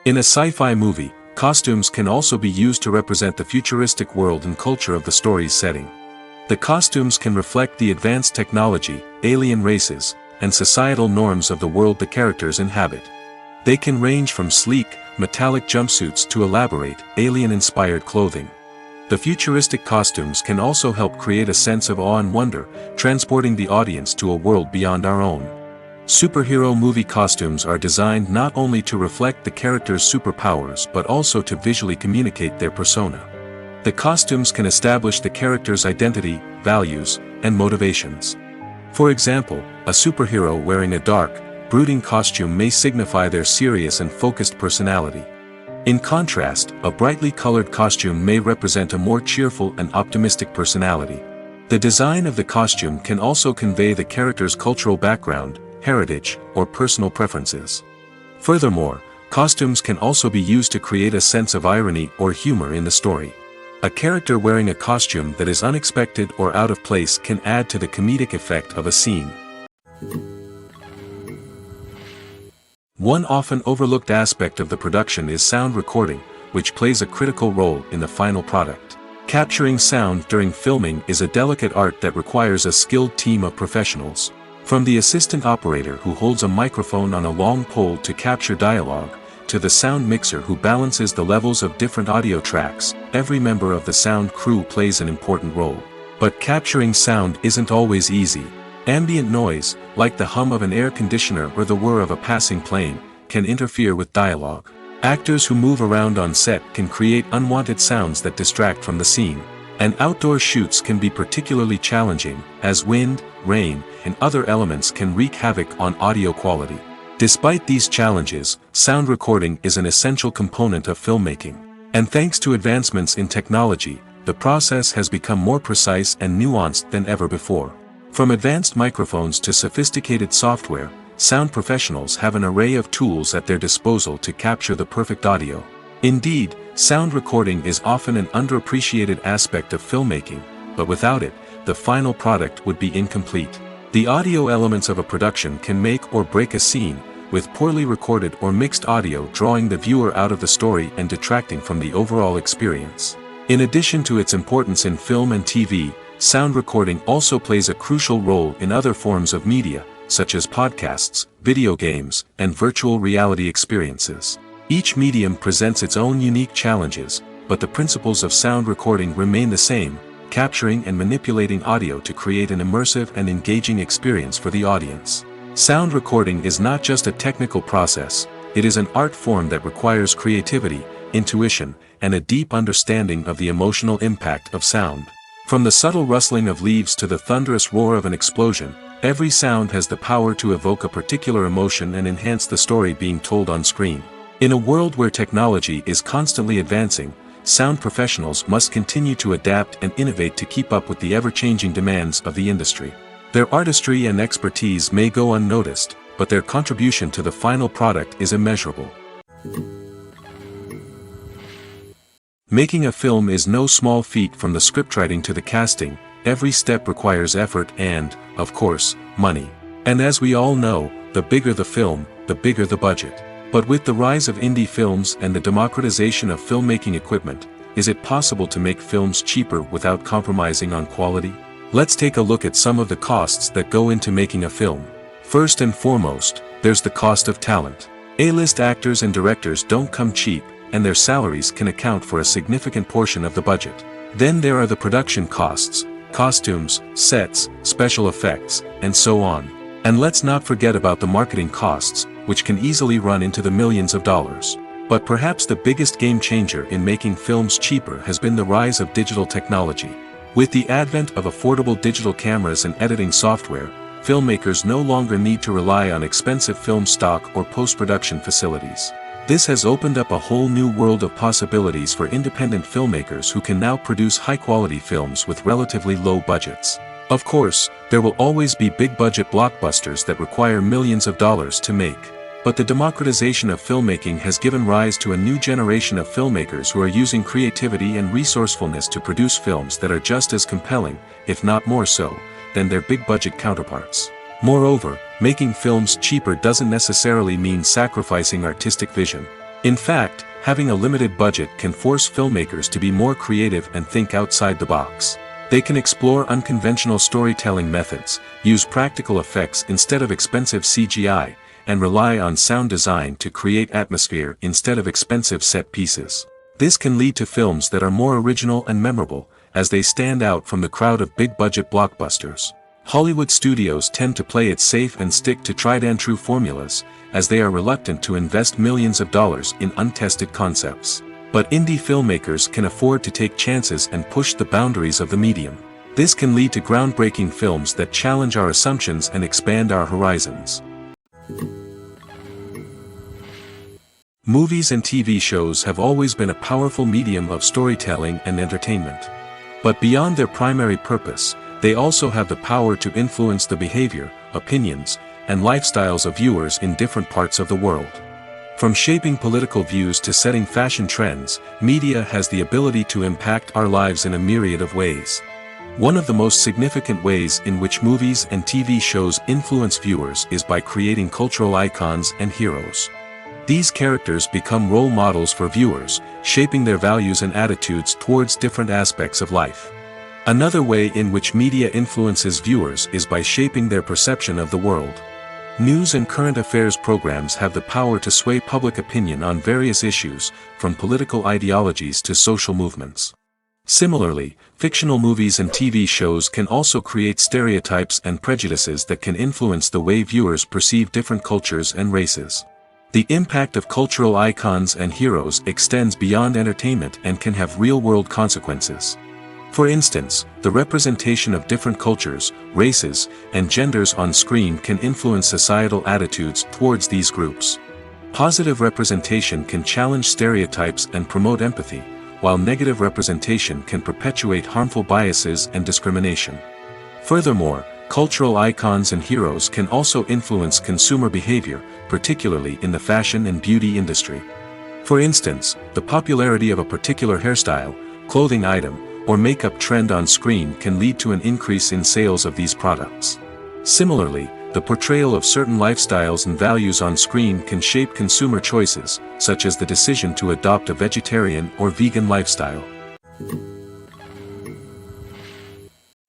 In a sci-fi movie, costumes can also be used to represent the futuristic world and culture of the story's setting. The costumes can reflect the advanced technology, alien races, and societal norms of the world the characters inhabit. They can range from sleek, metallic jumpsuits to elaborate, alien-inspired clothing. The futuristic costumes can also help create a sense of awe and wonder, transporting the audience to a world beyond our own. Superhero movie costumes are designed not only to reflect the character's superpowers but also to visually communicate their persona. The costumes can establish the character's identity, values, and motivations. For example, a superhero wearing a dark, brooding costume may signify their serious and focused personality. In contrast, a brightly colored costume may represent a more cheerful and optimistic personality. The design of the costume can also convey the character's cultural background, heritage, or personal preferences. Furthermore, costumes can also be used to create a sense of irony or humor in the story. A character wearing a costume that is unexpected or out of place can add to the comedic effect of a scene. One often overlooked aspect of the production is sound recording, which plays a critical role in the final product. Capturing sound during filming is a delicate art that requires a skilled team of professionals. From the assistant operator who holds a microphone on a long pole to capture dialogue, to the sound mixer who balances the levels of different audio tracks, every member of the sound crew plays an important role. But capturing sound isn't always easy. Ambient noise, like the hum of an air conditioner or the whir of a passing plane, can interfere with dialogue. Actors who move around on set can create unwanted sounds that distract from the scene. And outdoor shoots can be particularly challenging, as wind, rain, and other elements can wreak havoc on audio quality. Despite these challenges, sound recording is an essential component of filmmaking. And thanks to advancements in technology, the process has become more precise and nuanced than ever before. From advanced microphones to sophisticated software, sound professionals have an array of tools at their disposal to capture the perfect audio. Indeed, sound recording is often an underappreciated aspect of filmmaking, but without it, the final product would be incomplete. The audio elements of a production can make or break a scene, with poorly recorded or mixed audio drawing the viewer out of the story and detracting from the overall experience. In addition to its importance in film and TV, sound recording also plays a crucial role in other forms of media, such as podcasts, video games, and virtual reality experiences. Each medium presents its own unique challenges, but the principles of sound recording remain the same, capturing and manipulating audio to create an immersive and engaging experience for the audience. Sound recording is not just a technical process, it is an art form that requires creativity, intuition, and a deep understanding of the emotional impact of sound. From the subtle rustling of leaves to the thunderous roar of an explosion, every sound has the power to evoke a particular emotion and enhance the story being told on screen. In a world where technology is constantly advancing, sound professionals must continue to adapt and innovate to keep up with the ever-changing demands of the industry. Their artistry and expertise may go unnoticed, but their contribution to the final product is immeasurable. Making a film is no small feat. From the scriptwriting to the casting, every step requires effort and, of course, money. And as we all know, the bigger the film, the bigger the budget. But with the rise of indie films and the democratization of filmmaking equipment, is it possible to make films cheaper without compromising on quality? Let's take a look at some of the costs that go into making a film. First and foremost, there's the cost of talent. A-list actors and directors don't come cheap, and their salaries can account for a significant portion of the budget. Then there are the production costs, costumes, sets, special effects, and so on. And let's not forget about the marketing costs, which can easily run into the millions of dollars. But perhaps the biggest game changer in making films cheaper has been the rise of digital technology. With the advent of affordable digital cameras and editing software, filmmakers no longer need to rely on expensive film stock or post-production facilities. This has opened up a whole new world of possibilities for independent filmmakers who can now produce high-quality films with relatively low budgets. Of course, there will always be big-budget blockbusters that require millions of dollars to make. But the democratization of filmmaking has given rise to a new generation of filmmakers who are using creativity and resourcefulness to produce films that are just as compelling, if not more so, than their big-budget counterparts. Moreover, making films cheaper doesn't necessarily mean sacrificing artistic vision. In fact, having a limited budget can force filmmakers to be more creative and think outside the box. They can explore unconventional storytelling methods, use practical effects instead of expensive CGI, and rely on sound design to create atmosphere instead of expensive set pieces. This can lead to films that are more original and memorable, as they stand out from the crowd of big-budget blockbusters. Hollywood studios tend to play it safe and stick to tried-and-true formulas, as they are reluctant to invest millions of dollars in untested concepts. But indie filmmakers can afford to take chances and push the boundaries of the medium. This can lead to groundbreaking films that challenge our assumptions and expand our horizons. Movies and TV shows have always been a powerful medium of storytelling and entertainment. But beyond their primary purpose, they also have the power to influence the behavior, opinions, and lifestyles of viewers in different parts of the world. From shaping political views to setting fashion trends, media has the ability to impact our lives in a myriad of ways. One of the most significant ways in which movies and TV shows influence viewers is by creating cultural icons and heroes. These characters become role models for viewers, shaping their values and attitudes towards different aspects of life. Another way in which media influences viewers is by shaping their perception of the world. News and current affairs programs have the power to sway public opinion on various issues, from political ideologies to social movements. Similarly, fictional movies and TV shows can also create stereotypes and prejudices that can influence the way viewers perceive different cultures and races. The impact of cultural icons and heroes extends beyond entertainment and can have real-world consequences. For instance, the representation of different cultures, races, and genders on screen can influence societal attitudes towards these groups. Positive representation can challenge stereotypes and promote empathy, while negative representation can perpetuate harmful biases and discrimination. Furthermore, cultural icons and heroes can also influence consumer behavior, particularly in the fashion and beauty industry. For instance, the popularity of a particular hairstyle, clothing item, or makeup trend on screen can lead to an increase in sales of these products. Similarly, the portrayal of certain lifestyles and values on screen can shape consumer choices, such as the decision to adopt a vegetarian or vegan lifestyle.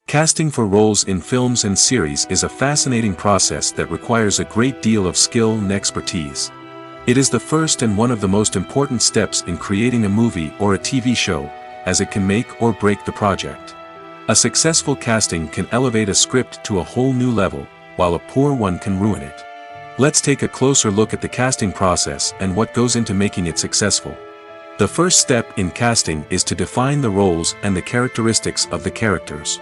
Casting for roles in films and series is a fascinating process that requires a great deal of skill and expertise. It is the first and one of the most important steps in creating a movie or a TV show, as it can make or break the project. A successful casting can elevate a script to a whole new level, while a poor one can ruin it. Let's take a closer look at the casting process and what goes into making it successful. The first step in casting is to define the roles and the characteristics of the characters.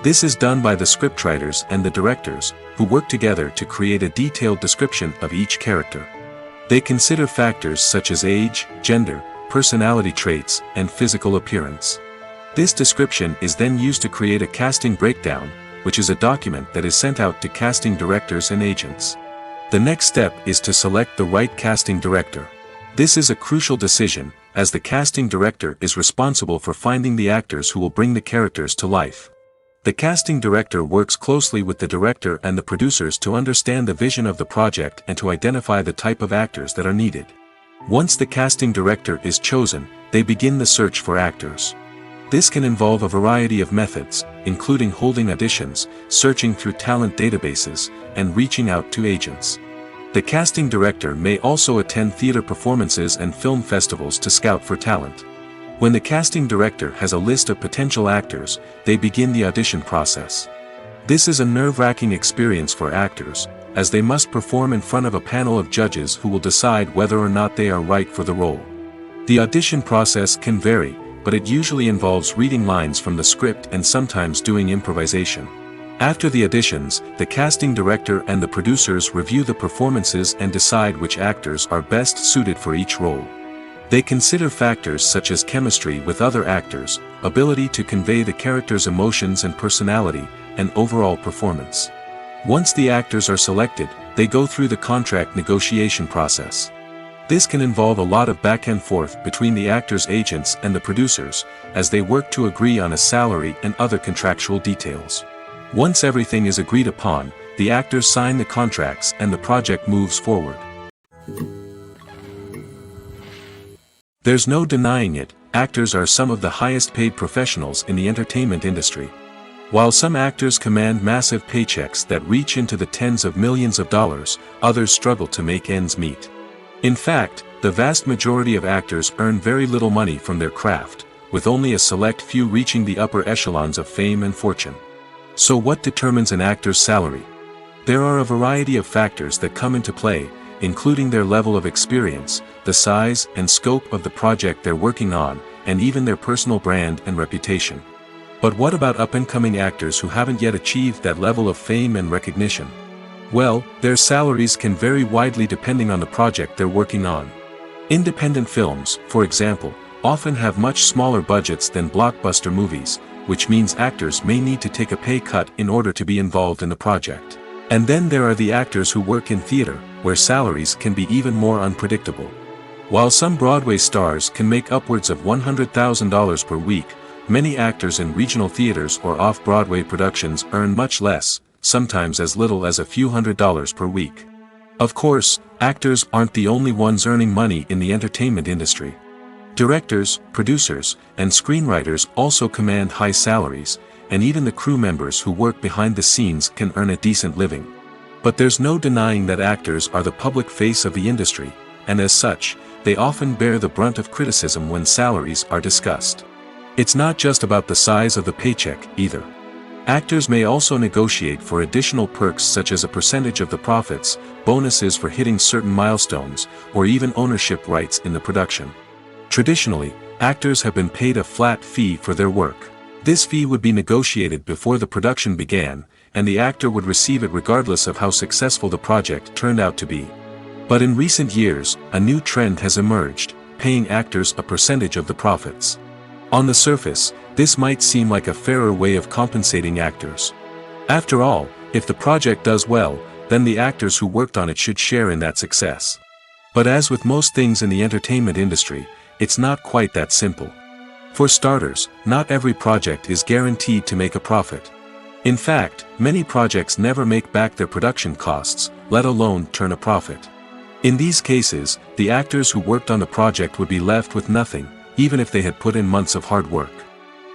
This is done by the scriptwriters and the directors, who work together to create a detailed description of each character. They consider factors such as age, gender, personality traits, and physical appearance. This description is then used to create a casting breakdown, which is a document that is sent out to casting directors and agents. The next step is to select the right casting director. This is a crucial decision, as the casting director is responsible for finding the actors who will bring the characters to life. The casting director works closely with the director and the producers to understand the vision of the project and to identify the type of actors that are needed. Once the casting director is chosen, they begin the search for actors. This can involve a variety of methods, including holding auditions, searching through talent databases, and reaching out to agents. The casting director may also attend theater performances and film festivals to scout for talent. When the casting director has a list of potential actors, they begin the audition process. This is a nerve-wracking experience for actors, as they must perform in front of a panel of judges who will decide whether or not they are right for the role. The audition process can vary, but it usually involves reading lines from the script and sometimes doing improvisation. After the auditions, the casting director and the producers review the performances and decide which actors are best suited for each role. They consider factors such as chemistry with other actors, ability to convey the character's emotions and personality, and overall performance. Once the actors are selected, they go through the contract negotiation process. This can involve a lot of back and forth between the actors' agents and the producers, as they work to agree on a salary and other contractual details. Once everything is agreed upon, the actors sign the contracts and the project moves forward. There's no denying it, actors are some of the highest paid professionals in the entertainment industry. While some actors command massive paychecks that reach into the tens of millions of dollars, others struggle to make ends meet. In fact, the vast majority of actors earn very little money from their craft, with only a select few reaching the upper echelons of fame and fortune. So what determines an actor's salary? There are a variety of factors that come into play, including their level of experience, the size and scope of the project they're working on, and even their personal brand and reputation. But what about up-and-coming actors who haven't yet achieved that level of fame and recognition? Well, their salaries can vary widely depending on the project they're working on. Independent films, for example, often have much smaller budgets than blockbuster movies, which means actors may need to take a pay cut in order to be involved in the project. And then there are the actors who work in theater, where salaries can be even more unpredictable. While some Broadway stars can make upwards of $100,000 per week, many actors in regional theaters or off-Broadway productions earn much less, sometimes as little as a few $100s per week. Of course, actors aren't the only ones earning money in the entertainment industry. Directors, producers, and screenwriters also command high salaries, and even the crew members who work behind the scenes can earn a decent living. But there's no denying that actors are the public face of the industry, and as such, they often bear the brunt of criticism when salaries are discussed. It's not just about the size of the paycheck, either. Actors may also negotiate for additional perks such as a percentage of the profits, bonuses for hitting certain milestones, or even ownership rights in the production. Traditionally, actors have been paid a flat fee for their work. This fee would be negotiated before the production began, and the actor would receive it regardless of how successful the project turned out to be. But in recent years, a new trend has emerged, paying actors a percentage of the profits. On the surface, this might seem like a fairer way of compensating actors. After all, if the project does well, then the actors who worked on it should share in that success. But as with most things in the entertainment industry, it's not quite that simple. For starters, not every project is guaranteed to make a profit. In fact, many projects never make back their production costs, let alone turn a profit. In these cases, the actors who worked on the project would be left with nothing, even if they had put in months of hard work.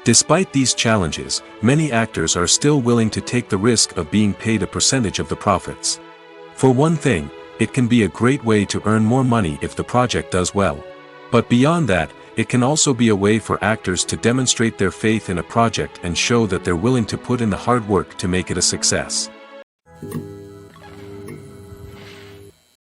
Despite these challenges, many actors are still willing to take the risk of being paid a percentage of the profits. For one thing, it can be a great way to earn more money if the project does well. But beyond that, it can also be a way for actors to demonstrate their faith in a project and show that they're willing to put in the hard work to make it a success.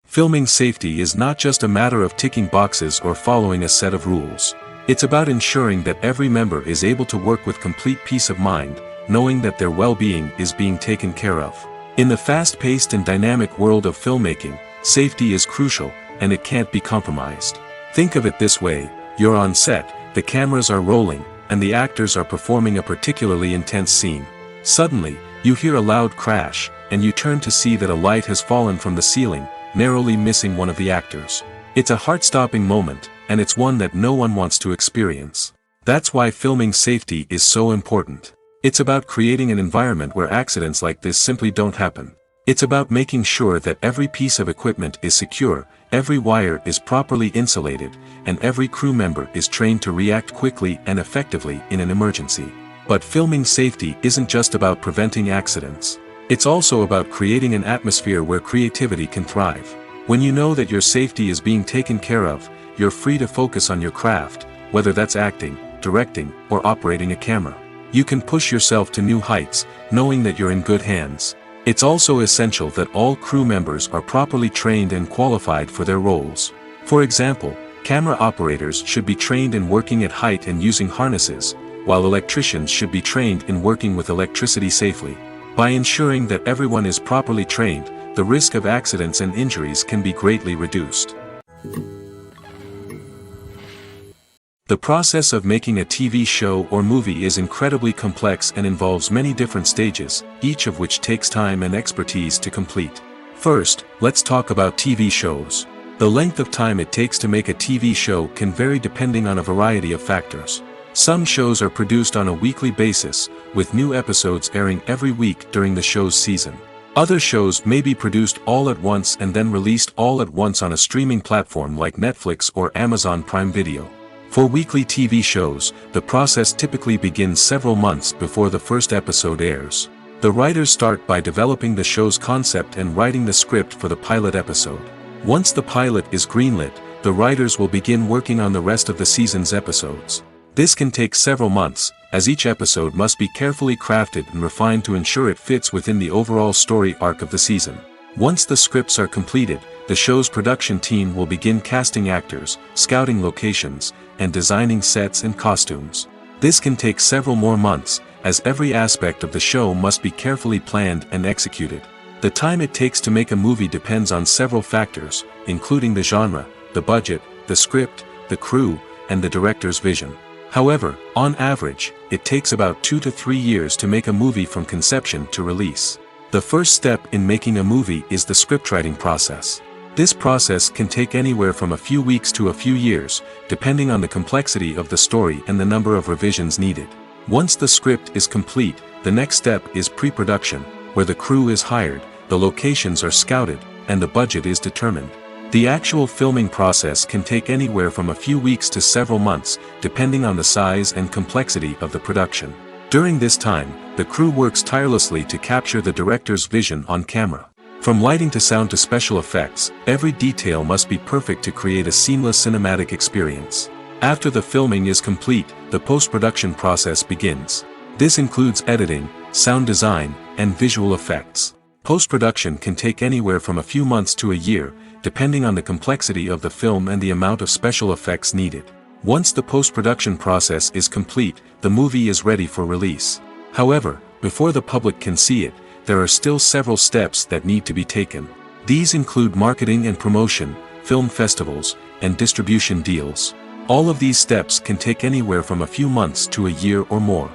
Filming safety is not just a matter of ticking boxes or following a set of rules. It's about ensuring that every member is able to work with complete peace of mind, knowing that their well-being is being taken care of. In the fast-paced and dynamic world of filmmaking, safety is crucial, and it can't be compromised. Think of it this way: you're on set, the cameras are rolling, and the actors are performing a particularly intense scene. Suddenly, you hear a loud crash, and you turn to see that a light has fallen from the ceiling, narrowly missing one of the actors. It's a heart-stopping moment, and it's one that no one wants to experience. That's why filming safety is so important. It's about creating an environment where accidents like this simply don't happen. It's about making sure that every piece of equipment is secure, every wire is properly insulated, and every crew member is trained to react quickly and effectively in an emergency. But filming safety isn't just about preventing accidents. It's also about creating an atmosphere where creativity can thrive. When you know that your safety is being taken care of, you're free to focus on your craft, whether that's acting, directing, or operating a camera. You can push yourself to new heights, knowing that you're in good hands. It's also essential that all crew members are properly trained and qualified for their roles. For example, camera operators should be trained in working at height and using harnesses, while electricians should be trained in working with electricity safely. By ensuring that everyone is properly trained, the risk of accidents and injuries can be greatly reduced. The process of making a TV show or movie is incredibly complex and involves many different stages, each of which takes time and expertise to complete. First, let's talk about TV shows. The length of time it takes to make a TV show can vary depending on a variety of factors. Some shows are produced on a weekly basis, with new episodes airing every week during the show's season. Other shows may be produced all at once and then released all at once on a streaming platform like Netflix or Amazon Prime Video. For weekly TV shows, the process typically begins several months before the first episode airs. The writers start by developing the show's concept and writing the script for the pilot episode. Once the pilot is greenlit, the writers will begin working on the rest of the season's episodes. This can take several months, as each episode must be carefully crafted and refined to ensure it fits within the overall story arc of the season. Once the scripts are completed, the show's production team will begin casting actors, scouting locations, and designing sets and costumes. This can take several more months, as every aspect of the show must be carefully planned and executed. The time it takes to make a movie depends on several factors, including the genre, the budget, the script, the crew, and the director's vision. However, on average, it takes about 2 to 3 years to make a movie from conception to release. The first step in making a movie is the scriptwriting process. This process can take anywhere from a few weeks to a few years, depending on the complexity of the story and the number of revisions needed. Once the script is complete, the next step is pre-production, where the crew is hired, the locations are scouted, and the budget is determined. The actual filming process can take anywhere from a few weeks to several months, depending on the size and complexity of the production. During this time, the crew works tirelessly to capture the director's vision on camera. From lighting to sound to special effects, every detail must be perfect to create a seamless cinematic experience. After the filming is complete, the post-production process begins. This includes editing, sound design, and visual effects. Post-production can take anywhere from a few months to a year, depending on the complexity of the film and the amount of special effects needed. Once the post-production process is complete, the movie is ready for release. However, before the public can see it, there are still several steps that need to be taken. These include marketing and promotion, film festivals, and distribution deals. All of these steps can take anywhere from a few months to a year or more.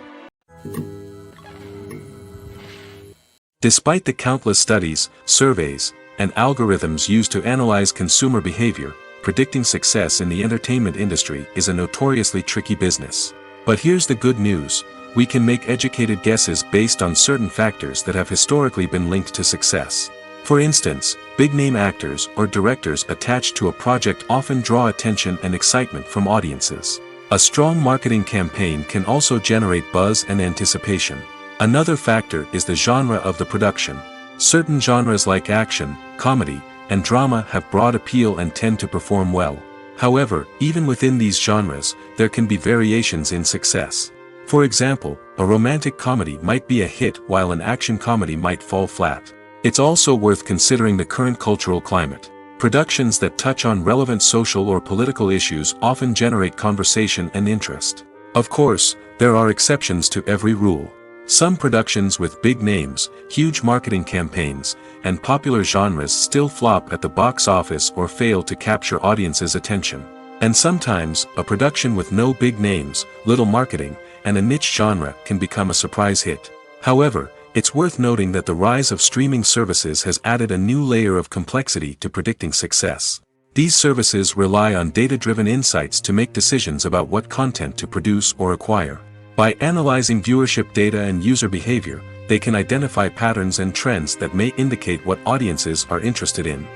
Despite the countless studies, surveys, and algorithms used to analyze consumer behavior, predicting success in the entertainment industry is a notoriously tricky business. But here's the good news: we can make educated guesses based on certain factors that have historically been linked to success. For instance, big-name actors or directors attached to a project often draw attention and excitement from audiences. A strong marketing campaign can also generate buzz and anticipation. Another factor is the genre of the production. Certain genres like action, comedy, and drama have broad appeal and tend to perform well. However, even within these genres, there can be variations in success. For example, a romantic comedy might be a hit while an action comedy might fall flat. It's also worth considering the current cultural climate. Productions that touch on relevant social or political issues often generate conversation and interest. Of course, there are exceptions to every rule. Some productions with big names, huge marketing campaigns, and popular genres still flop at the box office or fail to capture audiences' attention. And sometimes, a production with no big names, little marketing, and a niche genre can become a surprise hit. However, it's worth noting that the rise of streaming services has added a new layer of complexity to predicting success. These services rely on data-driven insights to make decisions about what content to produce or acquire. By analyzing viewership data and user behavior, they can identify patterns and trends that may indicate what audiences are interested in.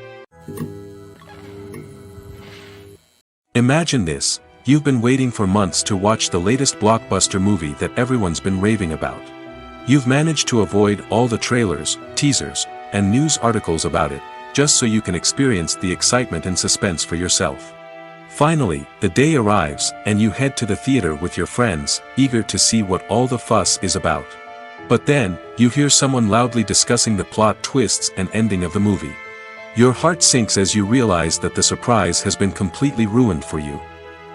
Imagine this: you've been waiting for months to watch the latest blockbuster movie that everyone's been raving about. You've managed to avoid all the trailers, teasers, and news articles about it, just so you can experience the excitement and suspense for yourself. Finally, the day arrives, and you head to the theater with your friends, eager to see what all the fuss is about. But then, you hear someone loudly discussing the plot twists and ending of the movie. Your heart sinks as you realize that the surprise has been completely ruined for you.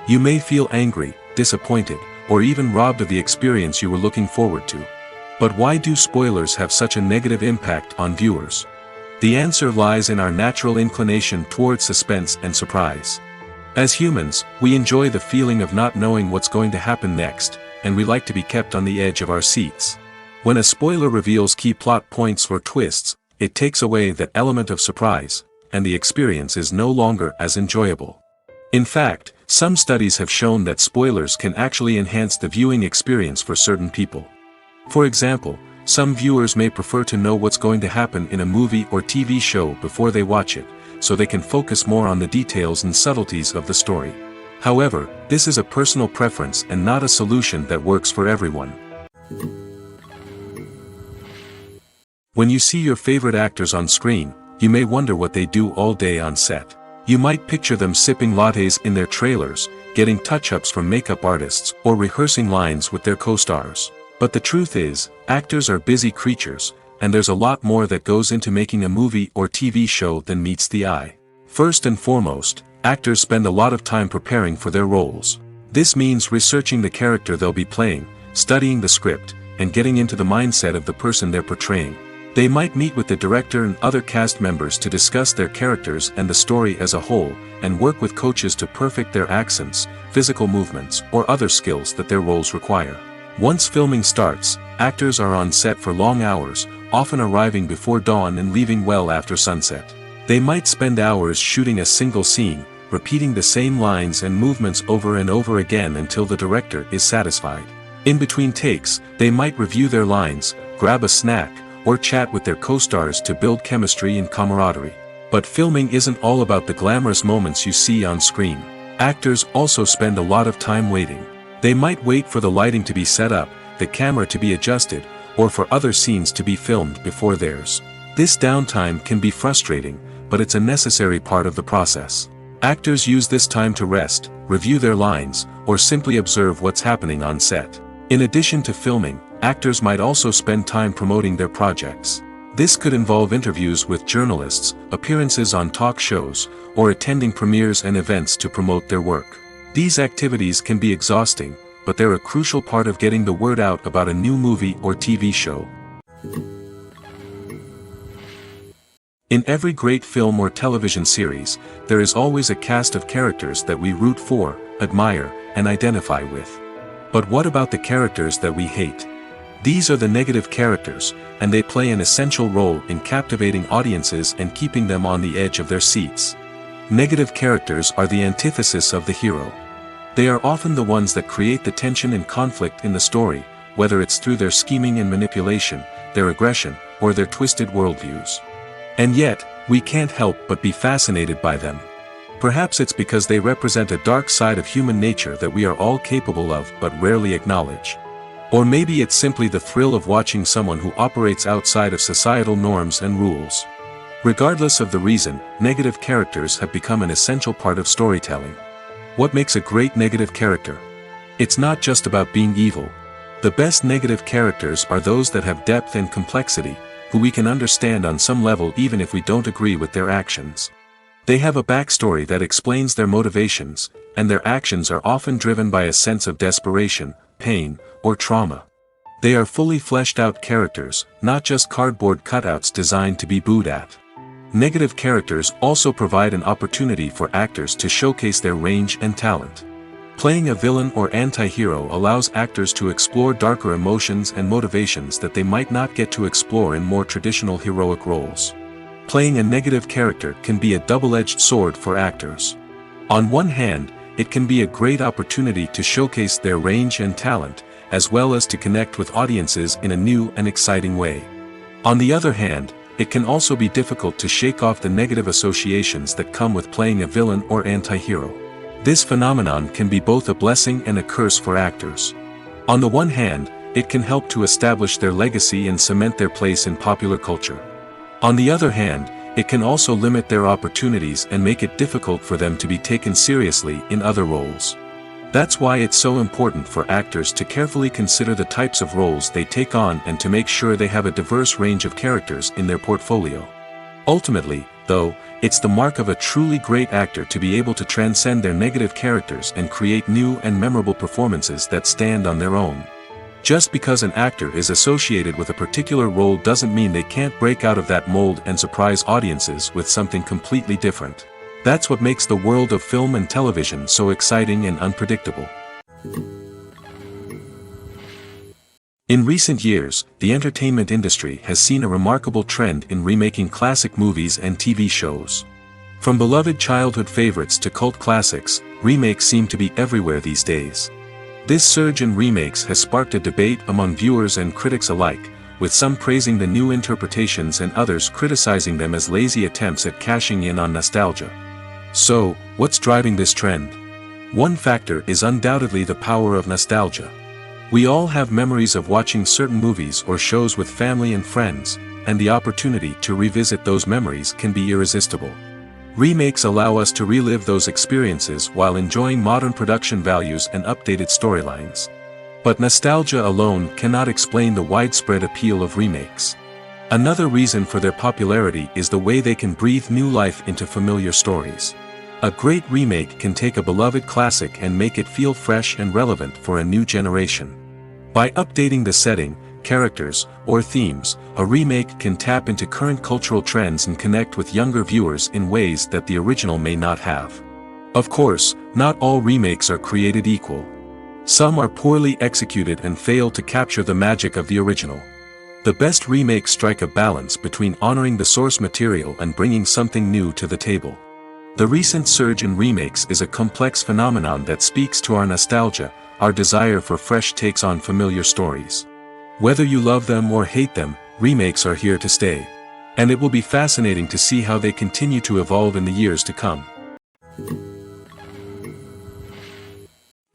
You may feel angry, disappointed, or even robbed of the experience you were looking forward to. But why do spoilers have such a negative impact on viewers? The answer lies in our natural inclination towards suspense and surprise. As humans, we enjoy the feeling of not knowing what's going to happen next, and we like to be kept on the edge of our seats. When a spoiler reveals key plot points or twists, it takes away that element of surprise, and the experience is no longer as enjoyable. In fact, some studies have shown that spoilers can actually enhance the viewing experience for certain people. For example, some viewers may prefer to know what's going to happen in a movie or TV show before they watch it, so they can focus more on the details and subtleties of the story. However, this is a personal preference and not a solution that works for everyone. When you see your favorite actors on screen, you may wonder what they do all day on set. You might picture them sipping lattes in their trailers, getting touch-ups from makeup artists, or rehearsing lines with their co-stars. But the truth is, actors are busy creatures, and there's a lot more that goes into making a movie or TV show than meets the eye. First and foremost, actors spend a lot of time preparing for their roles. This means researching the character they'll be playing, studying the script, and getting into the mindset of the person they're portraying. They might meet with the director and other cast members to discuss their characters and the story as a whole, and work with coaches to perfect their accents, physical movements, or other skills that their roles require. Once filming starts, actors are on set for long hours, often arriving before dawn and leaving well after sunset. They might spend hours shooting a single scene, repeating the same lines and movements over and over again until the director is satisfied. In between takes, they might review their lines, grab a snack, or chat with their co-stars to build chemistry and camaraderie. But filming isn't all about the glamorous moments you see on screen. Actors also spend a lot of time waiting. They might wait for the lighting to be set up, the camera to be adjusted, or for other scenes to be filmed before theirs. This downtime can be frustrating, but it's a necessary part of the process. Actors use this time to rest, review their lines, or simply observe what's happening on set. In addition to filming, actors might also spend time promoting their projects. This could involve interviews with journalists, appearances on talk shows, or attending premieres and events to promote their work. These activities can be exhausting, but they're a crucial part of getting the word out about a new movie or TV show. In every great film or television series, there is always a cast of characters that we root for, admire, and identify with. But what about the characters that we hate? These are the negative characters, and they play an essential role in captivating audiences and keeping them on the edge of their seats. Negative characters are the antithesis of the hero. They are often the ones that create the tension and conflict in the story, whether it's through their scheming and manipulation, their aggression, or their twisted worldviews. And yet, we can't help but be fascinated by them. Perhaps it's because they represent a dark side of human nature that we are all capable of but rarely acknowledge. Or maybe it's simply the thrill of watching someone who operates outside of societal norms and rules. Regardless of the reason, negative characters have become an essential part of storytelling. What makes a great negative character? It's not just about being evil. The best negative characters are those that have depth and complexity, who we can understand on some level even if we don't agree with their actions. They have a backstory that explains their motivations, and their actions are often driven by a sense of desperation, pain, or trauma. They are fully fleshed out characters, not just cardboard cutouts designed to be booed at. Negative characters also provide an opportunity for actors to showcase their range and talent. Playing a villain or anti-hero allows actors to explore darker emotions and motivations that they might not get to explore in more traditional heroic roles. Playing a negative character can be a double-edged sword for actors. On one hand, it can be a great opportunity to showcase their range and talent, as well as to connect with audiences in a new and exciting way. On the other hand, it can also be difficult to shake off the negative associations that come with playing a villain or anti-hero. This phenomenon can be both a blessing and a curse for actors. On the one hand, it can help to establish their legacy and cement their place in popular culture. On the other hand, it can also limit their opportunities and make it difficult for them to be taken seriously in other roles. That's why it's so important for actors to carefully consider the types of roles they take on and to make sure they have a diverse range of characters in their portfolio. Ultimately, though, it's the mark of a truly great actor to be able to transcend their negative characters and create new and memorable performances that stand on their own. Just because an actor is associated with a particular role doesn't mean they can't break out of that mold and surprise audiences with something completely different. That's what makes the world of film and television so exciting and unpredictable. In recent years, the entertainment industry has seen a remarkable trend in remaking classic movies and TV shows. From beloved childhood favorites to cult classics, remakes seem to be everywhere these days. This surge in remakes has sparked a debate among viewers and critics alike, with some praising the new interpretations and others criticizing them as lazy attempts at cashing in on nostalgia. So, what's driving this trend? One factor is undoubtedly the power of nostalgia. We all have memories of watching certain movies or shows with family and friends, and the opportunity to revisit those memories can be irresistible. Remakes allow us to relive those experiences while enjoying modern production values and updated storylines. But nostalgia alone cannot explain the widespread appeal of remakes. Another reason for their popularity is the way they can breathe new life into familiar stories. A great remake can take a beloved classic and make it feel fresh and relevant for a new generation. By updating the setting, characters, or themes, a remake can tap into current cultural trends and connect with younger viewers in ways that the original may not have. Of course, not all remakes are created equal. Some are poorly executed and fail to capture the magic of the original. The best remakes strike a balance between honoring the source material and bringing something new to the table. The recent surge in remakes is a complex phenomenon that speaks to our nostalgia, our desire for fresh takes on familiar stories. Whether you love them or hate them, remakes are here to stay. And it will be fascinating to see how they continue to evolve in the years to come.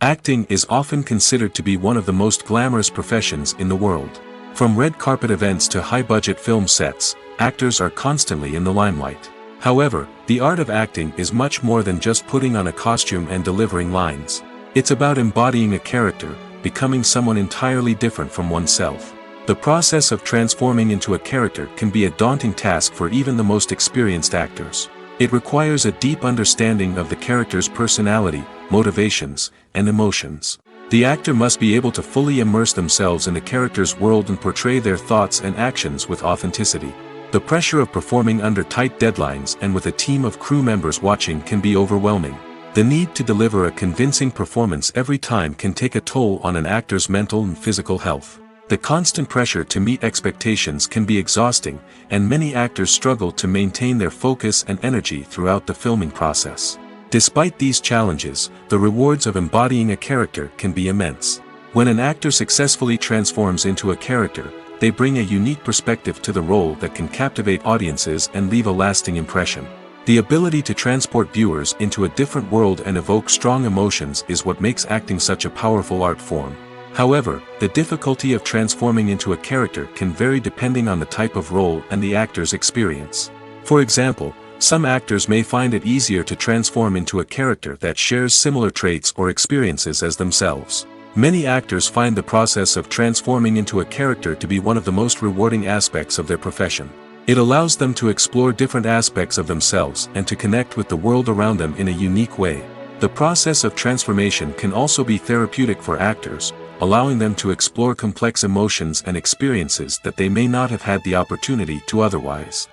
Acting is often considered to be one of the most glamorous professions in the world. From red carpet events to high-budget film sets, actors are constantly in the limelight. However, the art of acting is much more than just putting on a costume and delivering lines. It's about embodying a character, becoming someone entirely different from oneself. The process of transforming into a character can be a daunting task for even the most experienced actors. It requires a deep understanding of the character's personality, motivations, and emotions. The actor must be able to fully immerse themselves in the character's world and portray their thoughts and actions with authenticity. The pressure of performing under tight deadlines and with a team of crew members watching can be overwhelming. The need to deliver a convincing performance every time can take a toll on an actor's mental and physical health. The constant pressure to meet expectations can be exhausting, and many actors struggle to maintain their focus and energy throughout the filming process. Despite these challenges, the rewards of embodying a character can be immense. When an actor successfully transforms into a character, they bring a unique perspective to the role that can captivate audiences and leave a lasting impression. The ability to transport viewers into a different world and evoke strong emotions is what makes acting such a powerful art form. However, the difficulty of transforming into a character can vary depending on the type of role and the actor's experience. For example, some actors may find it easier to transform into a character that shares similar traits or experiences as themselves. Many actors find the process of transforming into a character to be one of the most rewarding aspects of their profession. It allows them to explore different aspects of themselves and to connect with the world around them in a unique way. The process of transformation can also be therapeutic for actors, allowing them to explore complex emotions and experiences that they may not have had the opportunity to otherwise.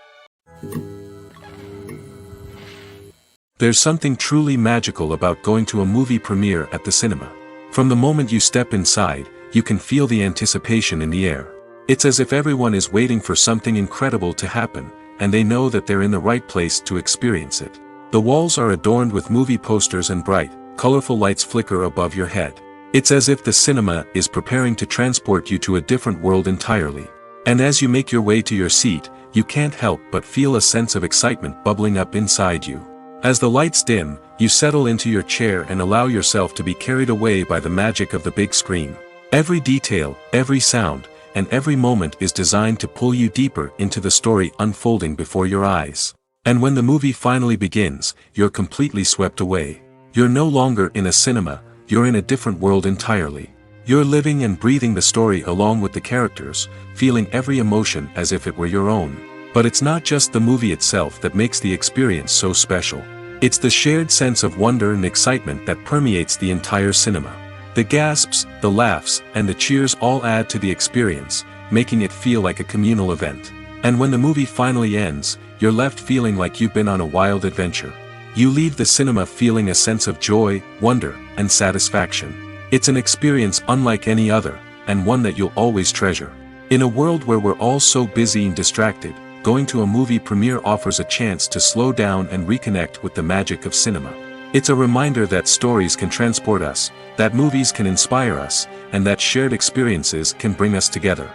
There's something truly magical about going to a movie premiere at the cinema. From the moment you step inside, you can feel the anticipation in the air. It's as if everyone is waiting for something incredible to happen, and they know that they're in the right place to experience it. The walls are adorned with movie posters and bright, colorful lights flicker above your head. It's as if the cinema is preparing to transport you to a different world entirely. And as you make your way to your seat, you can't help but feel a sense of excitement bubbling up inside you. As the lights dim, you settle into your chair and allow yourself to be carried away by the magic of the big screen. Every detail, every sound, and every moment is designed to pull you deeper into the story unfolding before your eyes. And when the movie finally begins, you're completely swept away. You're no longer in a cinema, you're in a different world entirely. You're living and breathing the story along with the characters, feeling every emotion as if it were your own. But it's not just the movie itself that makes the experience so special. It's the shared sense of wonder and excitement that permeates the entire cinema. The gasps, the laughs, and the cheers all add to the experience, making it feel like a communal event. And when the movie finally ends, you're left feeling like you've been on a wild adventure. You leave the cinema feeling a sense of joy, wonder, and satisfaction. It's an experience unlike any other, and one that you'll always treasure. In a world where we're all so busy and distracted, going to a movie premiere offers a chance to slow down and reconnect with the magic of cinema. It's a reminder that stories can transport us, that movies can inspire us, and that shared experiences can bring us together.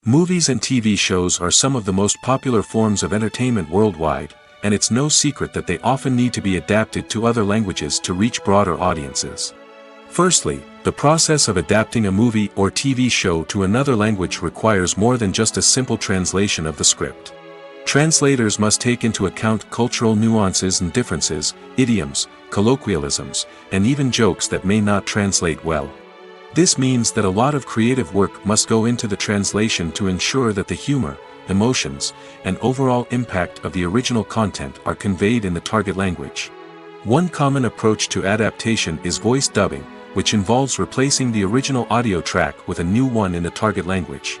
Movies and TV shows are some of the most popular forms of entertainment worldwide, and it's no secret that they often need to be adapted to other languages to reach broader audiences. Firstly, the process of adapting a movie or TV show to another language requires more than just a simple translation of the script. Translators must take into account cultural nuances and differences, idioms, colloquialisms, and even jokes that may not translate well. This means that a lot of creative work must go into the translation to ensure that the humor, emotions, and overall impact of the original content are conveyed in the target language. One common approach to adaptation is voice dubbing, which involves replacing the original audio track with a new one in the target language.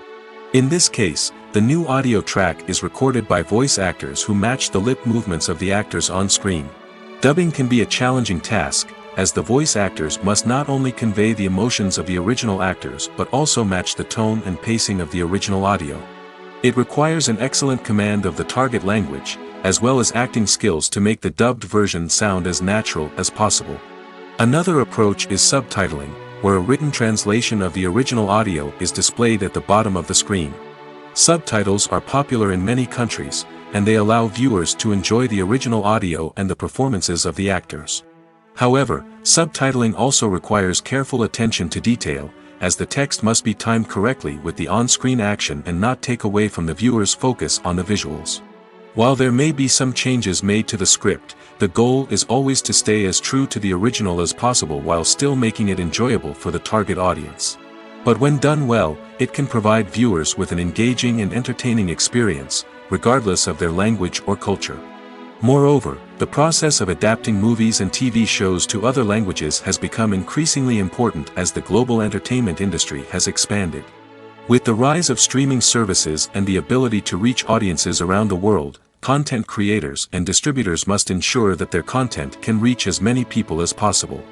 In this case, the new audio track is recorded by voice actors who match the lip movements of the actors on screen. Dubbing can be a challenging task, as the voice actors must not only convey the emotions of the original actors but also match the tone and pacing of the original audio. It requires an excellent command of the target language, as well as acting skills to make the dubbed version sound as natural as possible. Another approach is subtitling, where a written translation of the original audio is displayed at the bottom of the screen. Subtitles are popular in many countries, and they allow viewers to enjoy the original audio and the performances of the actors. However, subtitling also requires careful attention to detail, as the text must be timed correctly with the on-screen action and not take away from the viewer's focus on the visuals. While there may be some changes made to the script, the goal is always to stay as true to the original as possible while still making it enjoyable for the target audience. But when done well, it can provide viewers with an engaging and entertaining experience, regardless of their language or culture. Moreover, the process of adapting movies and TV shows to other languages has become increasingly important as the global entertainment industry has expanded. With the rise of streaming services and the ability to reach audiences around the world, content creators and distributors must ensure that their content can reach as many people as possible.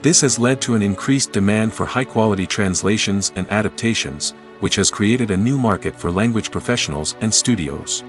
This has led to an increased demand for high-quality translations and adaptations, which has created a new market for language professionals and studios.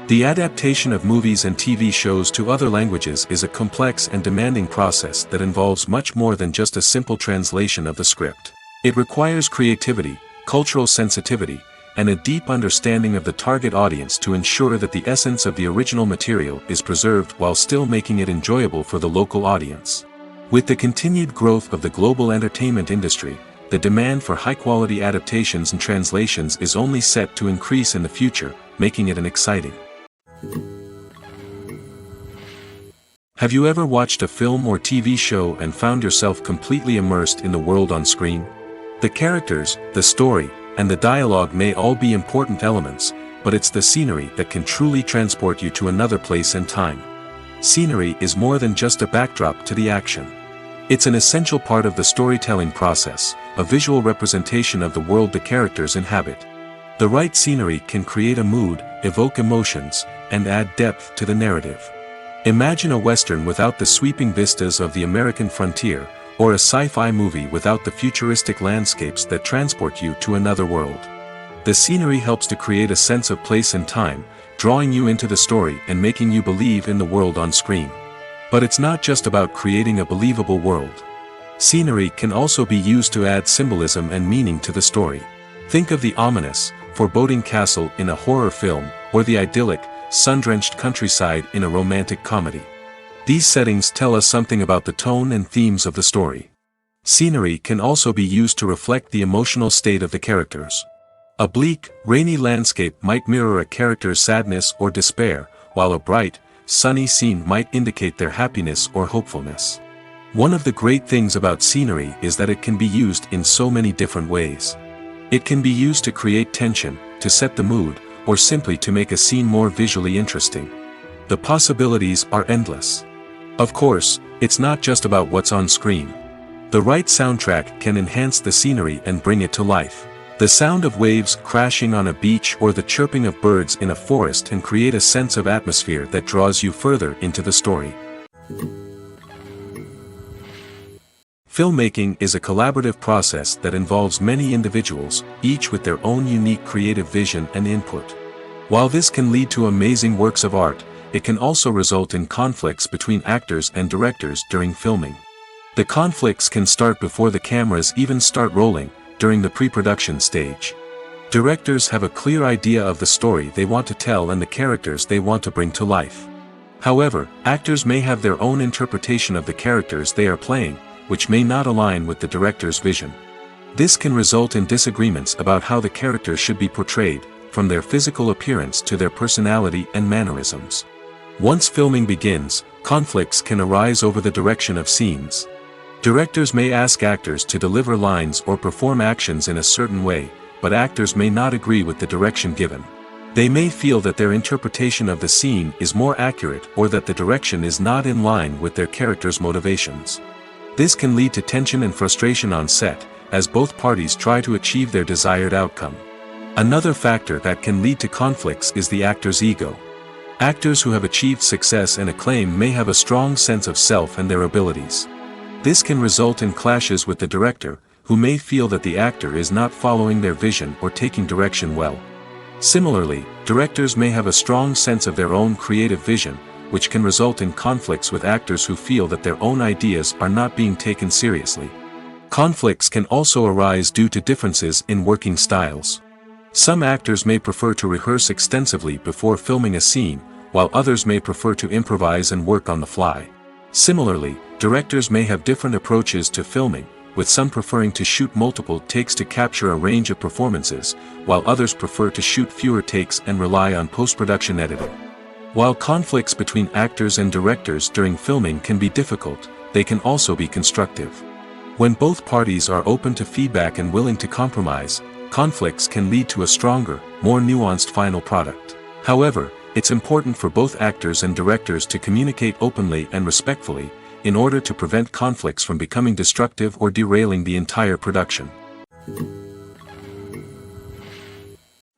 The adaptation of movies and TV shows to other languages is a complex and demanding process that involves much more than just a simple translation of the script. It requires creativity, cultural sensitivity, and a deep understanding of the target audience to ensure that the essence of the original material is preserved while still making it enjoyable for the local audience. With the continued growth of the global entertainment industry, the demand for high-quality adaptations and translations is only set to increase in the future, making it exciting. Have you ever watched a film or TV show and found yourself completely immersed in the world on screen? The characters, the story, and the dialogue may all be important elements, but it's the scenery that can truly transport you to another place and time. Scenery is more than just a backdrop to the action. It's an essential part of the storytelling process, a visual representation of the world the characters inhabit. The right scenery can create a mood, evoke emotions, and add depth to the narrative. Imagine a Western without the sweeping vistas of the American frontier, or a sci-fi movie without the futuristic landscapes that transport you to another world. The scenery helps to create a sense of place and time, drawing you into the story and making you believe in the world on screen. But it's not just about creating a believable world. Scenery can also be used to add symbolism and meaning to the story. Think of the ominous, foreboding castle in a horror film, or the idyllic, sun-drenched countryside in a romantic comedy. These settings tell us something about the tone and themes of the story. Scenery can also be used to reflect the emotional state of the characters. A bleak, rainy landscape might mirror a character's sadness or despair, while a bright, sunny scene might indicate their happiness or hopefulness. One of the great things about scenery is that it can be used in so many different ways. It can be used to create tension, to set the mood, or simply to make a scene more visually interesting. The possibilities are endless. Of course, it's not just about what's on screen. The right soundtrack can enhance the scenery and bring it to life. The sound of waves crashing on a beach or the chirping of birds in a forest can create a sense of atmosphere that draws you further into the story. Filmmaking is a collaborative process that involves many individuals, each with their own unique creative vision and input. While this can lead to amazing works of art, it can also result in conflicts between actors and directors during filming. The conflicts can start before the cameras even start rolling, during the pre-production stage. Directors have a clear idea of the story they want to tell and the characters they want to bring to life. However, actors may have their own interpretation of the characters they are playing, which may not align with the director's vision. This can result in disagreements about how the characters should be portrayed, from their physical appearance to their personality and mannerisms. Once filming begins, conflicts can arise over the direction of scenes. Directors may ask actors to deliver lines or perform actions in a certain way, but actors may not agree with the direction given. They may feel that their interpretation of the scene is more accurate or that the direction is not in line with their character's motivations. This can lead to tension and frustration on set, as both parties try to achieve their desired outcome. Another factor that can lead to conflicts is the actor's ego. Actors who have achieved success and acclaim may have a strong sense of self and their abilities. This can result in clashes with the director, who may feel that the actor is not following their vision or taking direction well. Similarly, directors may have a strong sense of their own creative vision, which can result in conflicts with actors who feel that their own ideas are not being taken seriously. Conflicts can also arise due to differences in working styles. Some actors may prefer to rehearse extensively before filming a scene, while others may prefer to improvise and work on the fly. Similarly, directors may have different approaches to filming, with some preferring to shoot multiple takes to capture a range of performances, while others prefer to shoot fewer takes and rely on post-production editing. While conflicts between actors and directors during filming can be difficult, they can also be constructive. When both parties are open to feedback and willing to compromise, conflicts can lead to a stronger, more nuanced final product. However, it's important for both actors and directors to communicate openly and respectfully, in order to prevent conflicts from becoming destructive or derailing the entire production.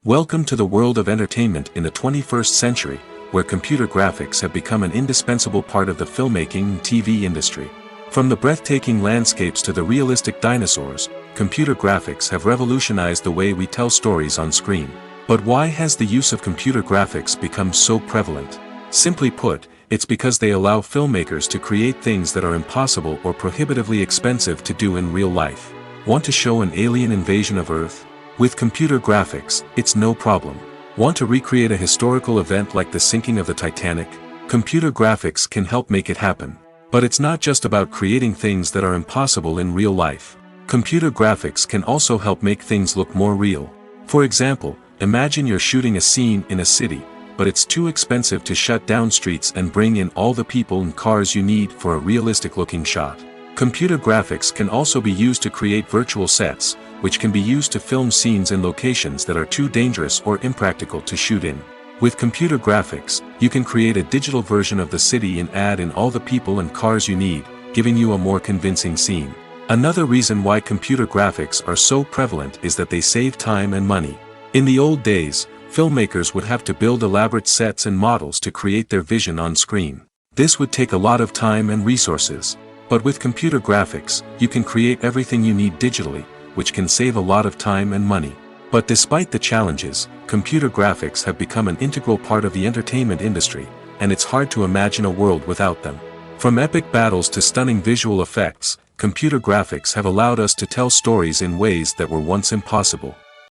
Welcome to the world of entertainment in the 21st century, where computer graphics have become an indispensable part of the filmmaking and TV industry. From the breathtaking landscapes to the realistic dinosaurs, computer graphics have revolutionized the way we tell stories on screen. But why has the use of computer graphics become so prevalent? Simply put, it's because they allow filmmakers to create things that are impossible or prohibitively expensive to do in real life. Want to show an alien invasion of Earth? With computer graphics, it's no problem. Want to recreate a historical event like the sinking of the Titanic? Computer graphics can help make it happen. But it's not just about creating things that are impossible in real life. Computer graphics can also help make things look more real. For example, imagine you're shooting a scene in a city, but it's too expensive to shut down streets and bring in all the people and cars you need for a realistic-looking shot. Computer graphics can also be used to create virtual sets, which can be used to film scenes in locations that are too dangerous or impractical to shoot in. With computer graphics, you can create a digital version of the city and add in all the people and cars you need, giving you a more convincing scene. Another reason why computer graphics are so prevalent is that they save time and money. In the old days, filmmakers would have to build elaborate sets and models to create their vision on screen. This would take a lot of time and resources. But with computer graphics, you can create everything you need digitally, which can save a lot of time and money. But despite the challenges, computer graphics have become an integral part of the entertainment industry, and it's hard to imagine a world without them. From epic battles to stunning visual effects, computer graphics have allowed us to tell stories in ways that were once impossible.